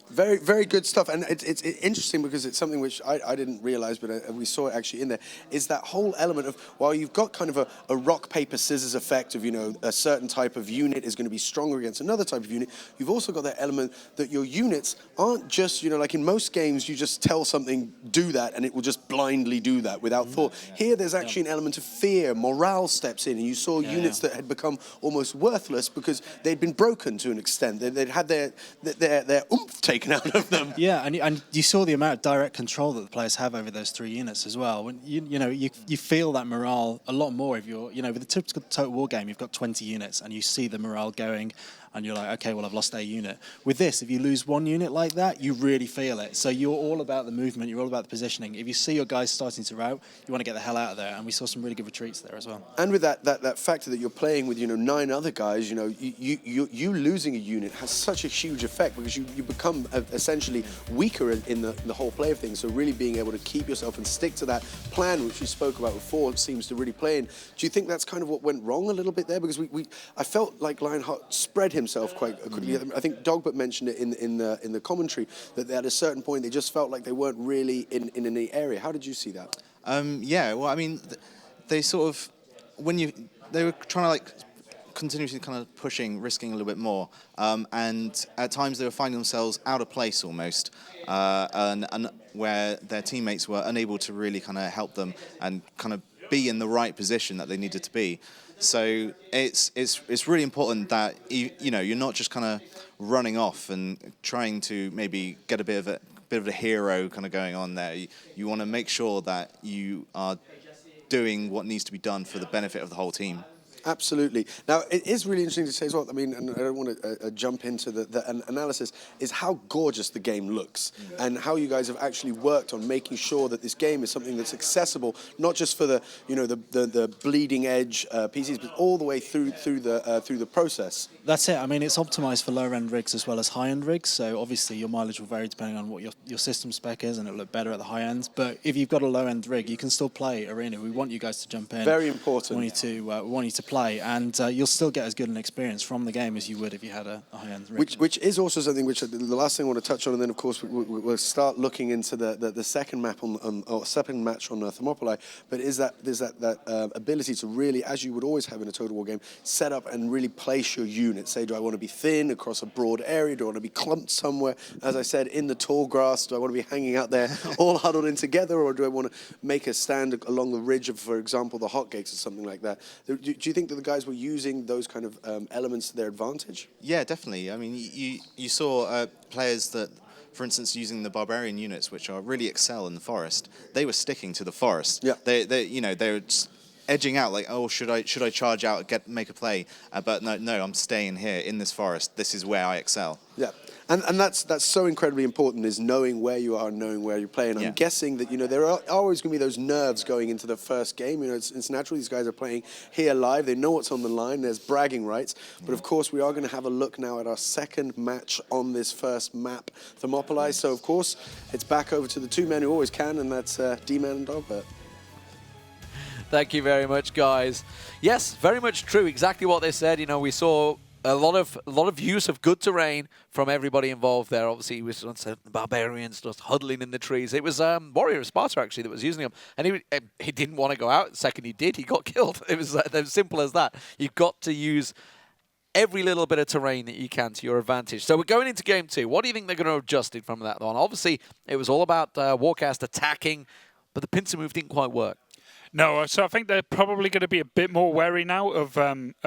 Very, very good stuff. And it's interesting because it's something which I didn't realize, but we saw it actually in there, is that whole element of, while you've got kind of a rock, paper, scissors effect of, you know, a certain type of unit is going to be stronger against another type of unit, you've also got that element that your units aren't just, you know, like in most games, you just tell something, do that, and it will just blindly do that without thought. Here, there's actually an element of fear. Morale steps in, and you saw units that had become almost worthless because they'd been broken to an extent. They'd had their oomph taken taken out of them. Yeah, and you saw the amount of direct control that the players have over those 3 units as well. When you feel that morale a lot more if you're, with a typical Total War game, you've got 20 units and you see the morale going, and you're like, okay, well, I've lost a unit. With this, if you lose 1 unit like that, you really feel it. So you're all about the movement, you're all about the positioning. If you see your guys starting to rout, you want to get the hell out of there, and we saw some really good retreats there as well. And with that factor that you're playing with, 9 other guys, you losing a unit has such a huge effect because you become essentially weaker in the whole play of things. So really being able to keep yourself and stick to that plan, which we spoke about before, seems to really play in. Do you think that's kind of what went wrong a little bit there? Because I felt like Lionheart spread himself quite quickly. I think Dogbert mentioned it in the commentary that at a certain point they just felt like they weren't really in any area. How did you see that? Yeah, well, I mean, they sort of, they were trying to like continuously kind of pushing, risking a little bit more, and at times they were finding themselves out of place almost, and where their teammates were unable to really kind of help them and kind of be in the right position that they needed to be. So it's really important that you're not just kind of running off and trying to maybe get a bit of a hero kind of going on there. You want to make sure that you are doing what needs to be done for the benefit of the whole team. Absolutely. Now, it is really interesting to say as well, I mean, and I don't want to jump into the analysis, is how gorgeous the game looks and how you guys have actually worked on making sure that this game is something that's accessible, not just for the bleeding edge PCs, but all the way through the process. That's it. I mean, it's optimized for lower-end rigs as well as high-end rigs, so obviously your mileage will vary depending on what your system spec is, and it'll look better at the high end. But if you've got a low-end rig, you can still play Arena. We want you guys to jump in. Very important. We want you to play, and you'll still get as good an experience from the game as you would if you had a high-end rig. Which is also something which the last thing I want to touch on, and then of course we'll start looking into the second map or second match on Thermopylae. But there's that ability to really, as you would always have in a Total War game, set up and really place your unit. Say, do I want to be thin across a broad area? Do I want to be clumped somewhere? As I said, in the tall grass? Do I want to be hanging out there all huddled in together, or do I want to make a stand along the ridge of, for example, the hot gates or something like that? Do you think that the guys were using those kind of elements to their advantage? Yeah, definitely. I mean, you saw players that, for instance, using the barbarian units, which are really excel in the forest, they were sticking to the forest. Yeah. They were just edging out, like, oh, should I charge out, make a play? But no, I'm staying here in this forest. This is where I excel. Yeah. And that's so incredibly important, is knowing where you are and knowing where you're playing. I'm guessing that, there are always going to be those nerves going into the first game. It's natural. These guys are playing here live. They know what's on the line. There's bragging rights. But, of course, we are going to have a look now at our second match on this first map, Thermopylae. So, of course, it's back over to the two men who always can, and that's Deman and Dogbert. Thank you very much, guys. Yes, very much true. Exactly what they said. We saw a lot of use of good terrain from everybody involved there. Obviously, we saw the barbarians just huddling in the trees. It was Warrior of Sparta, actually, that was using them. And he didn't want to go out. The second he did, he got killed. It was as simple as that. You've got to use every little bit of terrain that you can to your advantage. So we're going into Game 2. What do you think they're going to have adjusted from that one? Obviously, it was all about Warcast attacking, but the pincer move didn't quite work. No, so I think they're probably going to be a bit more wary now of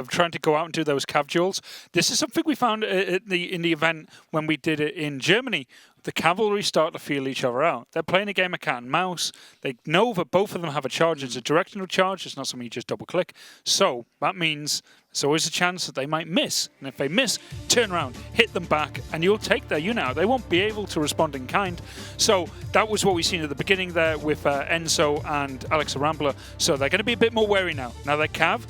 trying to go out and do those cav duels. This is something we found in the event when we did it in Germany. The cavalry start to feel each other out. They're playing a game of cat and mouse. They know that both of them have a charge. It's a directional charge. It's not something you just double click. So that means there's always a chance that they might miss. And if they miss, turn around, hit them back, and you'll take their unit out. They won't be able to respond in kind. So that was what we seen at the beginning there with Enzo and Alex Rambler. So they're going to be a bit more wary now. Now they're cav.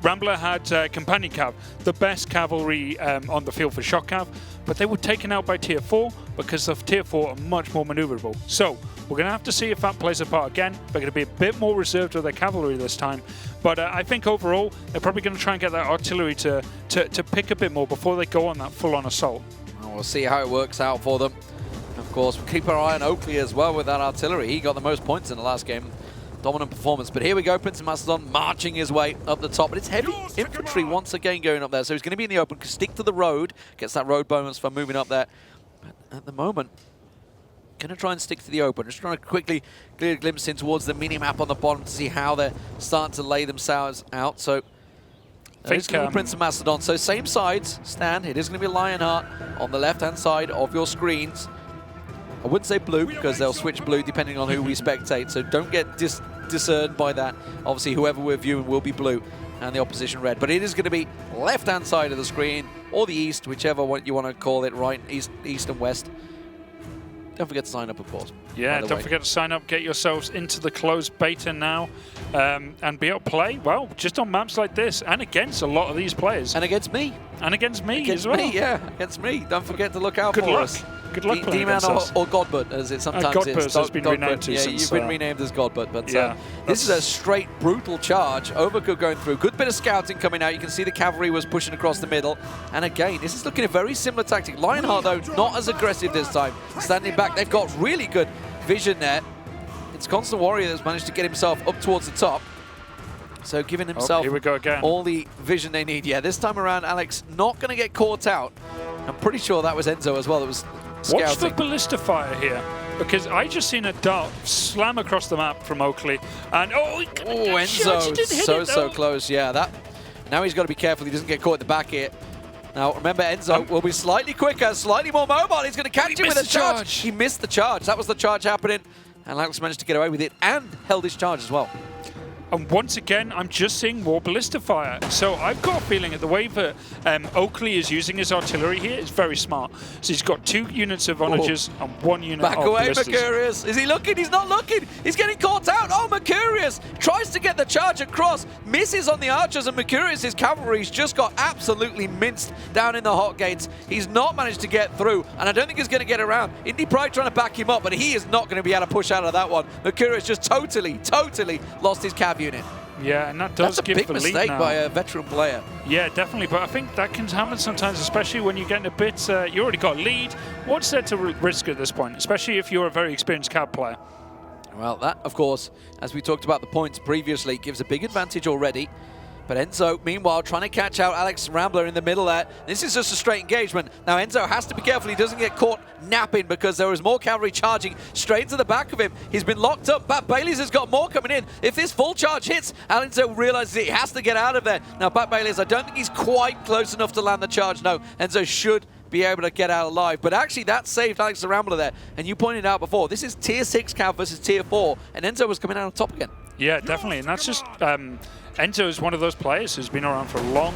Rambler had companion cav, the best cavalry on the field for shock cav. But they were taken out by Tier 4 because the Tier 4 are much more maneuverable. So we're going to have to see if that plays a part again. They're going to be a bit more reserved with their cavalry this time. But I think overall, they're probably going to try and get that artillery to pick a bit more before they go on that full-on assault. Well, we'll see how it works out for them. Of course, we'll keep our eye on Oakley as well with that artillery. He got the most points in the last game. Dominant performance. But here we go, PrinceOfMacedon marching his way up the top. But it's heavy infantry once again going up there. So he's going to be in the open. Stick to the road. Gets that road bonus for moving up there. But at the moment, going to try and stick to the open. Just trying to quickly clear a glimpse in towards the mini-map on the bottom to see how they're starting to lay themselves out. So It's going to be PrinceOfMacedon. So same sides, Stan. It is going to be Lionheart on the left-hand side of your screens. I wouldn't say blue because they'll switch blue depending on who we spectate. So don't get discerned by that. Obviously, whoever we're viewing will be blue and the opposition red. But it is going to be left-hand side of the screen or the east, whichever one you want to call it, right? East and west. Don't forget to sign up, of course. Yeah, don't forget to sign up. Get yourselves into the closed beta now and be able to play, well, just on maps like this and against a lot of these players. And against me. And against me against as well. Me, yeah, against me. Don't forget to look out Good for luck. us. Good luck playing Deman against us. or Dogbert, as it sometimes is. Dogbert has been renamed to Yeah, since, you've been renamed as Dogbert. But yeah, this is a straight, brutal charge. Overcooked going through. Good bit of scouting coming out. You can see the cavalry was pushing across the middle. And again, this is looking a very similar tactic. Lionheart, though, not as aggressive this time. Standing back, they've got really good vision there. It's Constant Warrior that's managed to get himself up towards the top. So giving himself here we go again. all the vision they need. Yeah, this time around, Alex not going to get caught out. I'm pretty sure that was Enzo as well that was scouting. Watch the ballista fire here, because I just seen a dart slam across the map from Oakley. And Enzo, so close. Yeah, that. Now he's got to be careful he doesn't get caught at the back here. Now, remember, Enzo will be slightly quicker, slightly more mobile. He's going to catch him with a charge. He missed the charge. That was the charge happening. And Alex managed to get away with it and held his charge as well. And once again, I'm just seeing more ballista fire. So I've got a feeling that the way that Oakley is using his artillery here is very smart. So he's got 2 units of onagers and 1 unit of ballistas. Mercurius. Is he looking? He's not looking. He's getting caught out. Oh, Mercurius tries to get the charge across. Misses on the archers, and Mercurius' cavalry's just got absolutely minced down in the hot gates. He's not managed to get through, and I don't think he's going to get around. Indie Pride trying to back him up, but he is not going to be able to push out of that one. Mercurius just totally lost his cav unit. Yeah, and that does give the lead now. That's a big mistake by a veteran player. Yeah, definitely, but I think that can happen sometimes, especially when you're getting a bit, you already got a lead. What's there to risk at this point, especially if you're a very experienced cav player? Well, that, of course, as we talked about the points previously, gives a big advantage already. But Enzo, meanwhile, trying to catch out Alex Rambler in the middle there. This is just a straight engagement. Now, Enzo has to be careful he doesn't get caught napping because there is more cavalry charging straight into the back of him. He's been locked up. Bat Bailey's has got more coming in. If this full charge hits, Enzo realizes he has to get out of there. Now, Bat Bailey's, I don't think he's quite close enough to land the charge. No, Enzo should be able to get out alive. But actually, that saved Alex Rambler there. And you pointed out before, this is Tier 6 cav versus Tier 4, and Enzo was coming out on top again. Yeah, definitely. And that's just... Enzo is one of those players who's been around for a long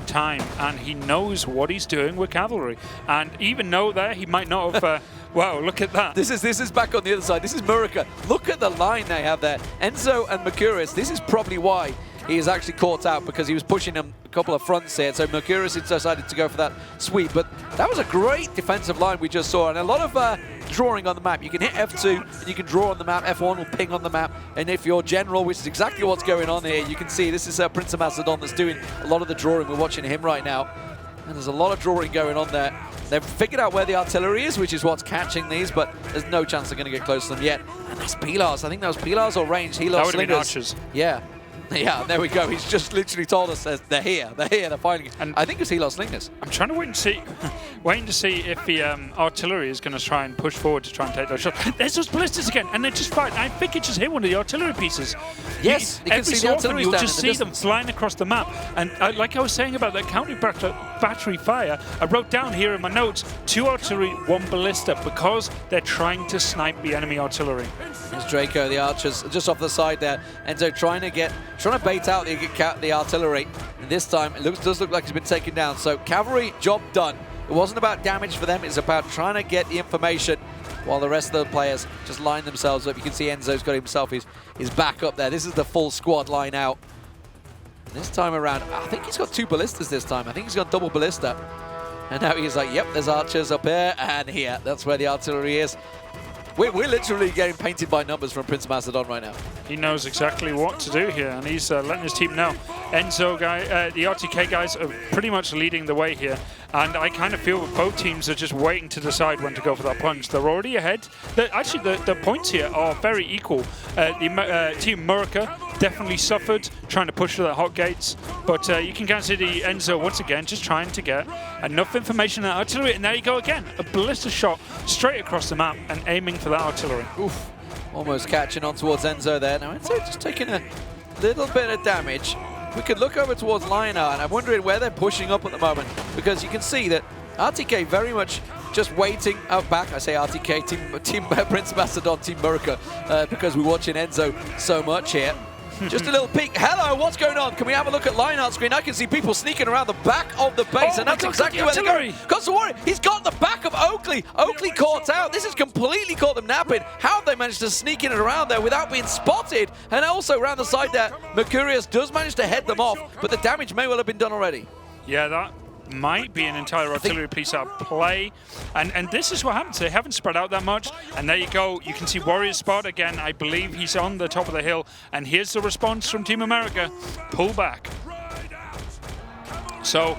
time, and he knows what he's doing with cavalry. And even though there, he might not have... wow, look at that. This is back on the other side. This is Murica. Look at the line they have there. Enzo and Mercurius, this is probably why he is actually caught out, because he was pushing him a couple of fronts here. So Mercurius decided to go for that sweep. But that was a great defensive line we just saw, and a lot of drawing on the map. You can hit F2 and you can draw on the map. F1 will ping on the map. And if you're general, which is exactly what's going on here, you can see this is PrinceOfMacedon that's doing a lot of the drawing. We're watching him right now. And there's a lot of drawing going on there. They've figured out where the artillery is, which is what's catching these, but there's no chance they're going to get close to them yet. And that's Pilars. I think that was Pilars or range. He lost slingers. Archers. Yeah. Yeah, there we go. He's just literally told us they're here. They're here. They're fighting. And I think it's Hilo Slingers. I'm trying to waiting to see if the artillery is going to try and push forward to try and take those shots. There's those ballistas again, and they just fight. I think it just hit one of the artillery pieces. Yes, every so often you'll just see them flying across the map. And like I was saying about that counter battery fire, I wrote down here in my notes 2 artillery, 1 ballista, because they're trying to snipe the enemy artillery. There's Draco, the archers, just off the side there. Enzo trying to bait out the artillery. And this time, it does look like he's been taken down. So cavalry, job done. It wasn't about damage for them. It's about trying to get the information while the rest of the players just line themselves up. You can see Enzo's got himself his back up there. This is the full squad line out. And this time around, I think he's got 2 ballistas this time. I think he's got double ballista. And now he's like, yep, there's archers up here and here. That's where the artillery is. We're literally getting painted by numbers from PrinceOfMacedon right now. He knows exactly what to do here, and he's letting his team know. Enzo, the RTK guys are pretty much leading the way here, and I kind of feel that both teams are just waiting to decide when to go for that plunge. They're already ahead. Actually, the points here are very equal. Team Murica definitely suffered trying to push through the hot gates, but you can kind of see the Enzo once again just trying to get enough information on that artillery, and there you go again. A ballista shot straight across the map and aiming for that artillery. Oof. Almost catching on towards Enzo there. Now Enzo just taking a little bit of damage. we could look over towards Lionheart, and I'm wondering where they're pushing up at the moment, because you can see that RTK very much just waiting out back. I say RTK, Team PrinceOfMacedon, Team Murica, because we're watching Enzo so much here. Just a little peek. Hello, what's going on? Can we have a look at Lionheart's screen? I can see people sneaking around the back of the base, and that's exactly where they're going. Constant Warrior, he's got the back of Oakley. Oakley caught out. This has completely caught them napping. How have they managed to sneak in and around there without being spotted? And also around the side there, Mercurius does manage to head them off, but the damage may well have been done already. Yeah, that might be an entire artillery piece at play, and this is what happens. They haven't spread out that much, and there you go. You can see Warrior's spot again. I believe he's on the top of the hill, and here's the response from Team America: pull back. So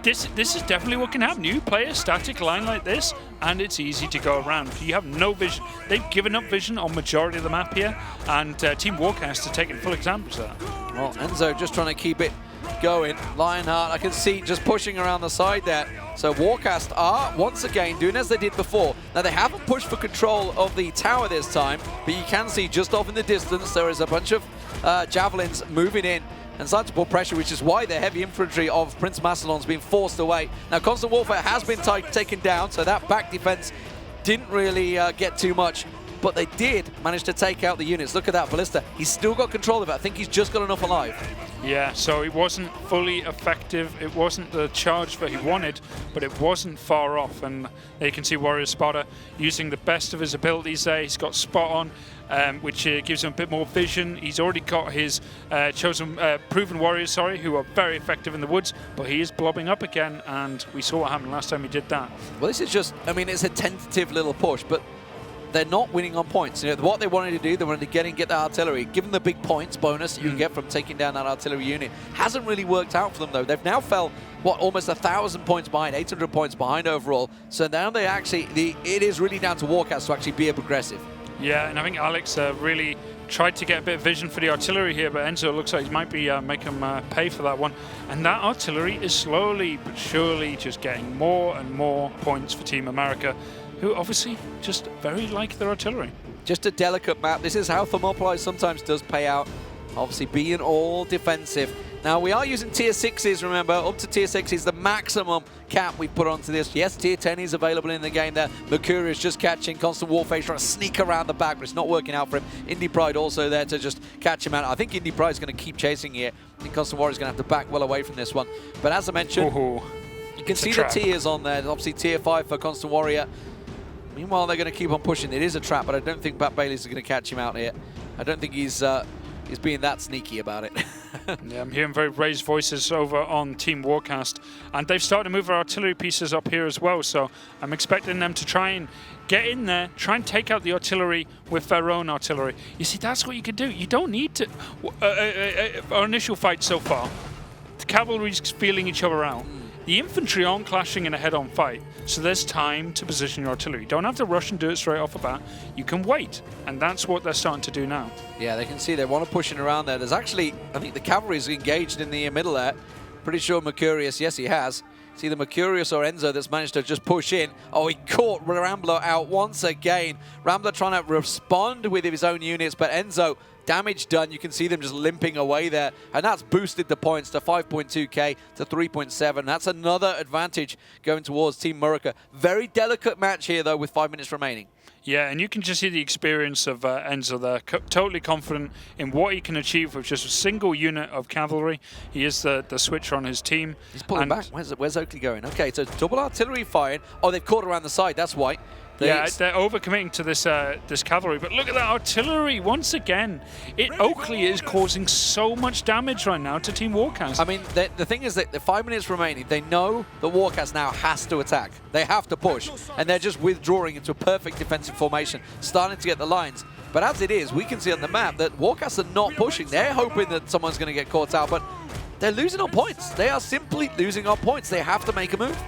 this is definitely what can happen. You play a static line like this, and it's easy to go around. You have no vision. They've given up vision on majority of the map here, and Team Warcast are taking full advantage of that. Well, Enzo just trying to keep it going. Lionheart, I can see just pushing around the side there. So Warcast are once again doing as they did before. Now they haven't pushed for control of the tower this time, but you can see just off in the distance there is a bunch of javelins moving in and starting to put pressure, which is why the heavy infantry of PrinceOfMacedon's been forced away. Now Constant Warfare has been taken down, so that back defense didn't really get too much. But they did manage to take out the units. Look at that Ballista. He's still got control of it. I think he's just got enough alive. Yeah, so it wasn't fully effective. It wasn't the charge that he wanted, but it wasn't far off. And there you can see Warrior Spotter using the best of his abilities there. He's got Spot on, which gives him a bit more vision. He's already got his proven warriors, who are very effective in the woods, but he is blobbing up again, and we saw what happened last time he did that. Well, this is just, I mean, it's a tentative little push, but they're not winning on points. You know, what they wanted to do, they wanted to get the artillery, give them the big points bonus you can get from taking down that artillery unit. Hasn't really worked out for them, though. They've now fell, what, almost 1,000 points behind, 800 points behind overall. So now they actually, it is really down to Warcast to actually be aggressive. Yeah, and I think Alex really tried to get a bit of vision for the artillery here, but Enzo looks like he might be making him pay for that one. And that artillery is slowly but surely just getting more and more points for Team America, who obviously just very like their artillery. Just a delicate map. This is how Thermopylae sometimes does pay out, obviously being all defensive. Now, we are using tier 6s, remember. Up to tier 6 is the maximum cap we put onto this. Yes, tier 10 is available in the game there. Mercury is just catching Constant Warfare, trying to sneak around the back, but it's not working out for him. Indie Pride also there to just catch him out. I think Indie Pride is going to keep chasing here. I think Constant Warrior is going to have to back well away from this one. But as I mentioned, you can see the tiers on there. Obviously, tier 5 for Constant Warrior. Meanwhile, they're going to keep on pushing. It is a trap, but I don't think Bat Bailey's going to catch him out here. I don't think he's being that sneaky about it. Yeah, I'm hearing very raised voices over on Team Warcast, and they've started to move their artillery pieces up here as well, so I'm expecting them to try and get in there, try and take out the artillery with their own artillery. You see, that's what you could do. You don't need to... our initial fight so far, the cavalry's feeling each other out. The infantry aren't clashing in a head-on fight, so there's time to position your artillery. You don't have to rush and do it straight off the bat. You can wait, and that's what they're starting to do now. Yeah, they can see they want to push it around there. There's actually, I think the cavalry is engaged in the middle there. Pretty sure Mercurius, yes, he has. It's either Mercurius or Enzo that's managed to just push in. Oh, he caught Rambler out once again. Rambler trying to respond with his own units, but Enzo, damage done. You can see them just limping away there, and that's boosted the points to 5.2k to 3.7. That's another advantage going towards Team Murica. Very delicate match here, though, with 5 minutes remaining. Yeah, and you can just see the experience of Enzo there. Totally confident in what he can achieve with just a single unit of cavalry. He is the switcher on his team. He's pulling back. Where's Oakley going? Okay, so double artillery firing. Oh, they've caught around the side. That's why. Yeah, they're overcommitting to this this cavalry, but look at that artillery once again. Oakley is causing so much damage right now to Team Warcast. I mean, the thing is that the 5 minutes remaining, they know that Warcast now has to attack. They have to push, and they're just withdrawing into a perfect defensive formation, starting to get the lines. But as it is, we can see on the map that Warcast are not pushing. They're hoping that someone's going to get caught out, but they're losing on points. They are simply losing on points. They have to make a move.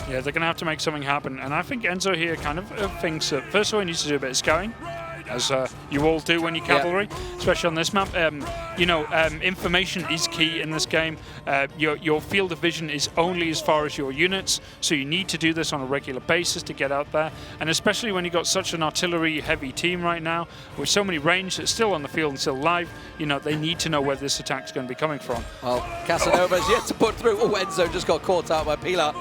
Yeah, they're going to have to make something happen. And I think Enzo here kind of thinks that, first of all, he needs to do a bit of scouting. as you all do when you cavalry, especially on this map. You know, information is key in this game. Your field of vision is only as far as your units, so you need to do this on a regular basis to get out there. And especially when you've got such an artillery-heavy team right now, with so many range that's still on the field and still live, you know, they need to know where this attack's going to be coming from. Well, Casanova's yet to put through. Oh, Enzo just got caught out by Pilar.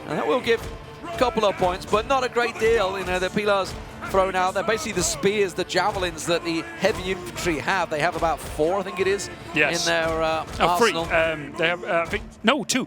And that will give a couple of points, but not a great deal. You know, the Pilar's thrown out. They're basically the spears, the javelins that the heavy infantry have. They have about 4, I think it is, in their arsenal. 3. They have, I think, no, 2.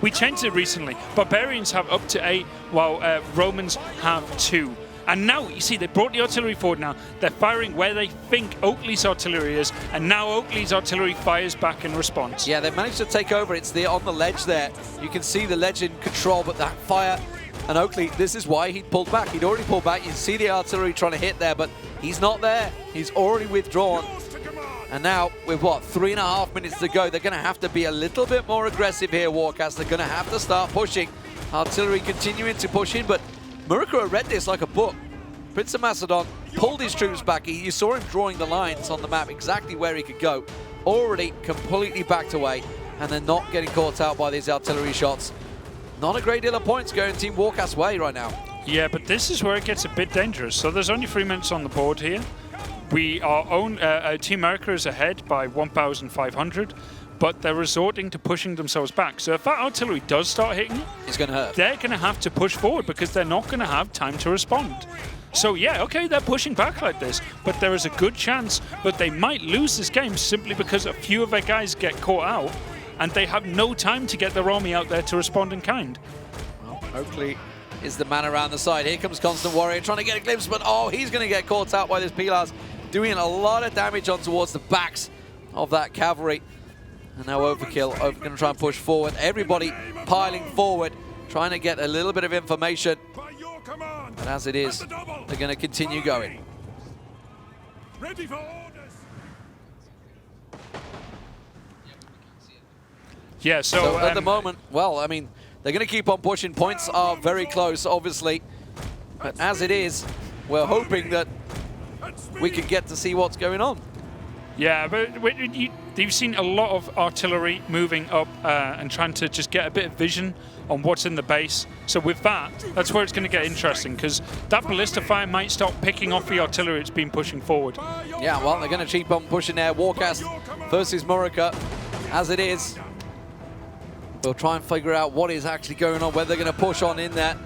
We changed it recently. Barbarians have up to 8, while Romans have 2. And now, you see, they brought the artillery forward now. They're firing where they think Oakley's artillery is, and now Oakley's artillery fires back in response. Yeah, they've managed to take over. It's on the ledge there. You can see the ledge in control, but that fire, and Oakley, this is why he pulled back. He'd already pulled back. You can see the artillery trying to hit there, but he's not there. He's already withdrawn. And now, with what, 3.5 minutes to go, they're going to have to be a little bit more aggressive here, Warcast. They're going to have to start pushing. Artillery continuing to push in, but Murica read this like a book. PrinceOfMacedon pulled his troops back. You saw him drawing the lines on the map exactly where he could go. Already completely backed away, and they're not getting caught out by these artillery shots. Not a great deal of points going Team Warcast's way right now. Yeah, but this is where it gets a bit dangerous. So there's only 3 minutes on the board here. We are Team Murica is ahead by 1,500. But they're resorting to pushing themselves back. So if that artillery does start hitting, it's going to hurt. They're going to have to push forward because they're not going to have time to respond. So yeah, okay, they're pushing back like this, but there is a good chance that they might lose this game simply because a few of their guys get caught out and they have no time to get their army out there to respond in kind. Well, Oakley is the man around the side. Here comes Constant Warrior trying to get a glimpse, but oh, he's going to get caught out by this Pilar's, doing a lot of damage on towards the backs of that cavalry. And now Overkill, going to try and push forward. Everybody piling forward, trying to get a little bit of information. But as it is, they're going to continue going. Ready for orders. Yeah, so at the moment, well, I mean, they're going to keep on pushing. Points are very close, obviously. But as it is, we're hoping that we can get to see what's going on. Yeah, but you've seen a lot of artillery moving up and trying to just get a bit of vision on what's in the base. So with that, that's where it's going to get interesting, because that ballista fire might stop picking off the artillery it's been pushing forward. Yeah, well, they're going to keep on pushing there. Warcast versus Murica, as it is. We'll try and figure out what is actually going on, whether they're going to push on in there.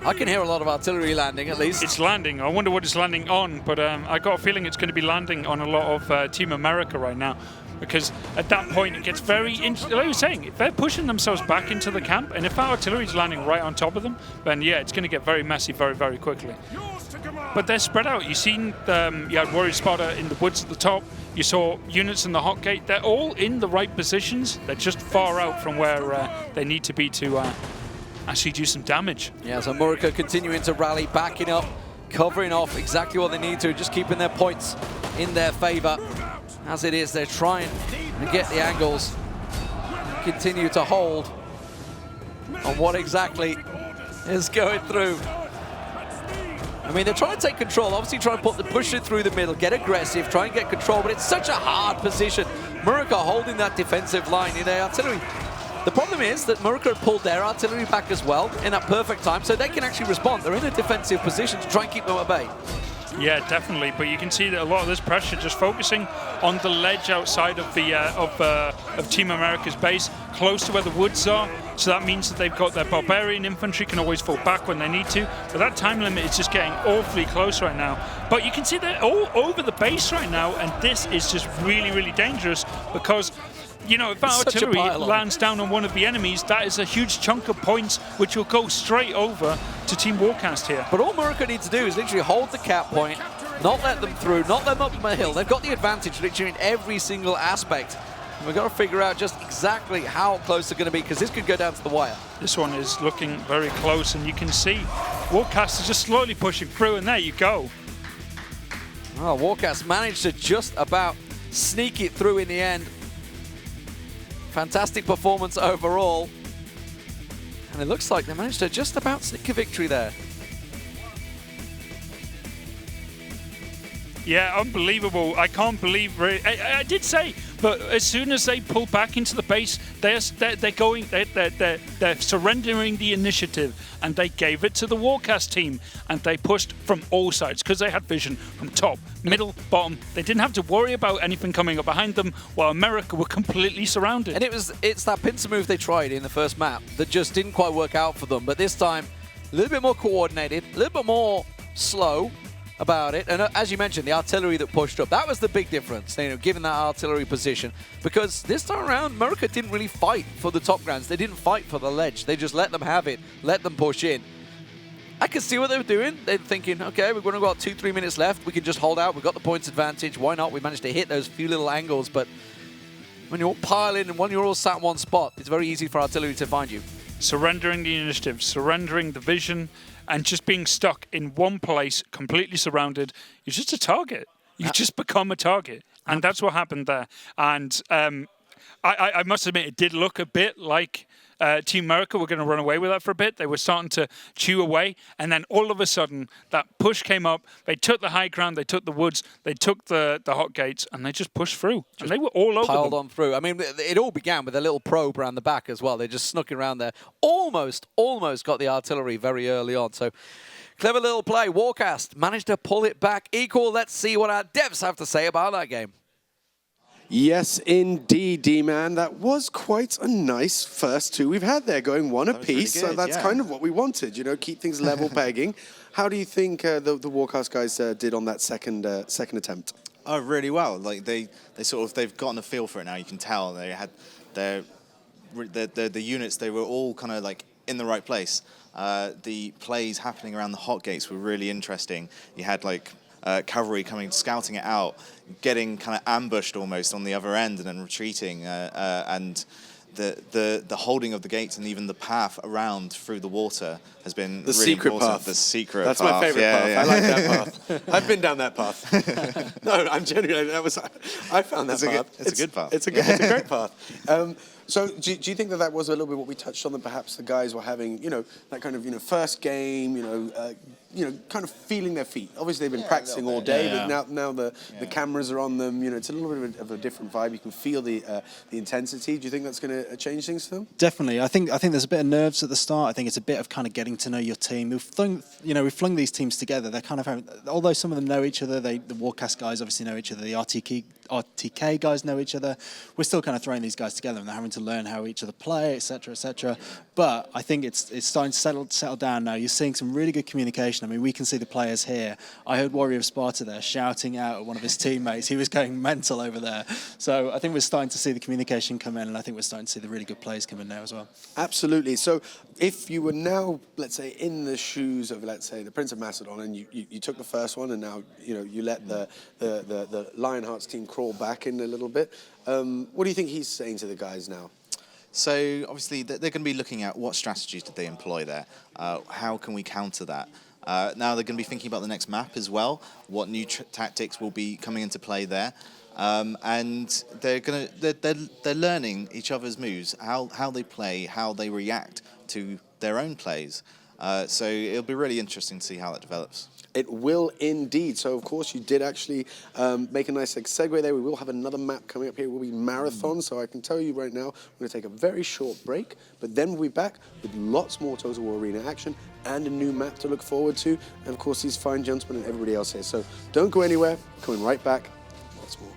I can hear a lot of artillery landing, at least. It's landing. I wonder what it's landing on, but I got a feeling it's going to be landing on a lot of Team Murica right now, because at that point it gets very interesting. Like I was saying, if they're pushing themselves back into the camp, and if that artillery is landing right on top of them, then yeah, it's going to get very messy very, very quickly. But they're spread out. You've seen you had Warrior Spotter in the woods at the top. You saw units in the hot gate. They're all in the right positions. They're just far out from where they need to be to actually do some damage. Yeah, so Murica continuing to rally, backing up, covering off exactly what they need to, just keeping their points in their favor. As it is, they're trying to get the angles, continue to hold on what exactly is going through. I mean, they're trying to take control, obviously trying to push it through the middle, get aggressive, try and get control, but it's such a hard position. Murica holding that defensive line in their artillery. The problem is that Murica pulled their artillery back as well in that perfect time, so they can actually respond. They're in a defensive position to try and keep them at bay. Yeah, definitely. But you can see that a lot of this pressure just focusing on the ledge outside of the of Team Murica's base, close to where the woods are. So that means that they've got their barbarian infantry can always fall back when they need to. But that time limit is just getting awfully close right now. But you can see they're all over the base right now, and this is just really, really dangerous because, you know, if that artillery lands down on one of the enemies, that is a huge chunk of points which will go straight over to Team Warcast here. But all Murica needs to do is literally hold the cap point, not let them through, not let them up the hill. They've got the advantage literally in every single aspect. And we've got to figure out just exactly how close they're going to be, because this could go down to the wire. This one is looking very close, and you can see Warcast is just slowly pushing through, and there you go. Oh, Warcast managed to just about sneak it through in the end. Fantastic performance overall. And it looks like they managed to just about sneak a victory there. Yeah, unbelievable. I can't believe. I did say, but as soon as they pull back into the base, they're surrendering the initiative, and they gave it to the Warcast team, and they pushed from all sides because they had vision from top, middle, bottom. They didn't have to worry about anything coming up behind them, while America were completely surrounded. And it's that pincer move they tried in the first map that just didn't quite work out for them. But this time, a little bit more coordinated, a little bit more slow about it. And as you mentioned, the artillery that pushed up, that was the big difference, given that artillery position. Because this time around, Murica didn't really fight for the top grounds. They didn't fight for the ledge. They just let them have it, let them push in. I could see what they were doing. They're thinking, okay, we've only got 2-3 minutes left. We can just hold out. We've got the points advantage. Why not? We managed to hit those few little angles. But when you're all piling and when you're all sat in one spot, it's very easy for artillery to find you. Surrendering the initiative, surrendering the vision, and just being stuck in one place, completely surrounded. You're just a target. You just become a target. And that's what happened there. And I must admit, it did look a bit like Team Murica were going to run away with that for a bit. They were starting to chew away. And then all of a sudden, that push came up. They took the high ground. They took the woods. They took the hot gates. And they just pushed through. And they were all over piled them. on through. I mean, it all began with a little probe around the back as well. They just snuck around there. Almost got the artillery very early on. So clever little play. Warcast managed to pull it back equal. Let's see what our devs have to say about that game. Yes, indeed, Deman. That was quite a nice first two we've had there, going one apiece. Really so that's kind of what we wanted, keep things level pegging. How do you think the Warcast guys did on that second attempt? Oh, really well. Like they've gotten a feel for it now. You can tell they had the units. They were all kind of like in the right place. The plays happening around the hot gates were really interesting. You had like cavalry coming, scouting it out, getting kind of ambushed almost on the other end, and then retreating. And the holding of the gates and even the path around through the water has been the really secret important. path. The secret That's path. my favorite path. Yeah. I like that path. I've been down that path. No, I'm genuinely. I found that path. It's a good path. It's a great path. So do you think that was a little bit what we touched on, that perhaps the guys were having, that kind of, first game, kind of feeling their feet? Obviously, they've been practicing all day, but now the cameras are on them. It's a little bit of a different vibe. You can feel the intensity. Do you think that's going to change things for them? Definitely. I think there's a bit of nerves at the start. I think it's a bit of kind of getting to know your team. We've flung these teams together. They're kind of having, although some of them know each other, the Warcast guys obviously know each other. The RTK guys know each other. We're still kind of throwing these guys together, and they're having to learn how each other play, etc., etc. But I think it's starting to settle down now. You're seeing some really good communication. I mean, we can see the players here. I heard Warrior of Sparta there shouting out at one of his teammates. He was going mental over there. So I think we're starting to see the communication come in, and I think we're starting to see the really good plays come in now as well. Absolutely. So if you were now, let's say, in the shoes of, let's say, the Prince of Macedon, and you took the first one, and now you let the Lionheart's team crawl back in a little bit. What do you think he's saying to the guys now? So obviously they're going to be looking at what strategies did they employ there. How can we counter that? Now they're going to be thinking about the next map as well. What new tactics will be coming into play there, and they're learning each other's moves, how they play, how they react to their own plays. So it'll be really interesting to see how that develops. It will indeed. So, of course, you did actually make a nice segue there. We will have another map coming up here. It will be Marathon. So I can tell you right now, we're going to take a very short break. But then we'll be back with lots more Total War Arena action and a new map to look forward to. And, of course, these fine gentlemen and everybody else here. So don't go anywhere. Coming right back. Lots more.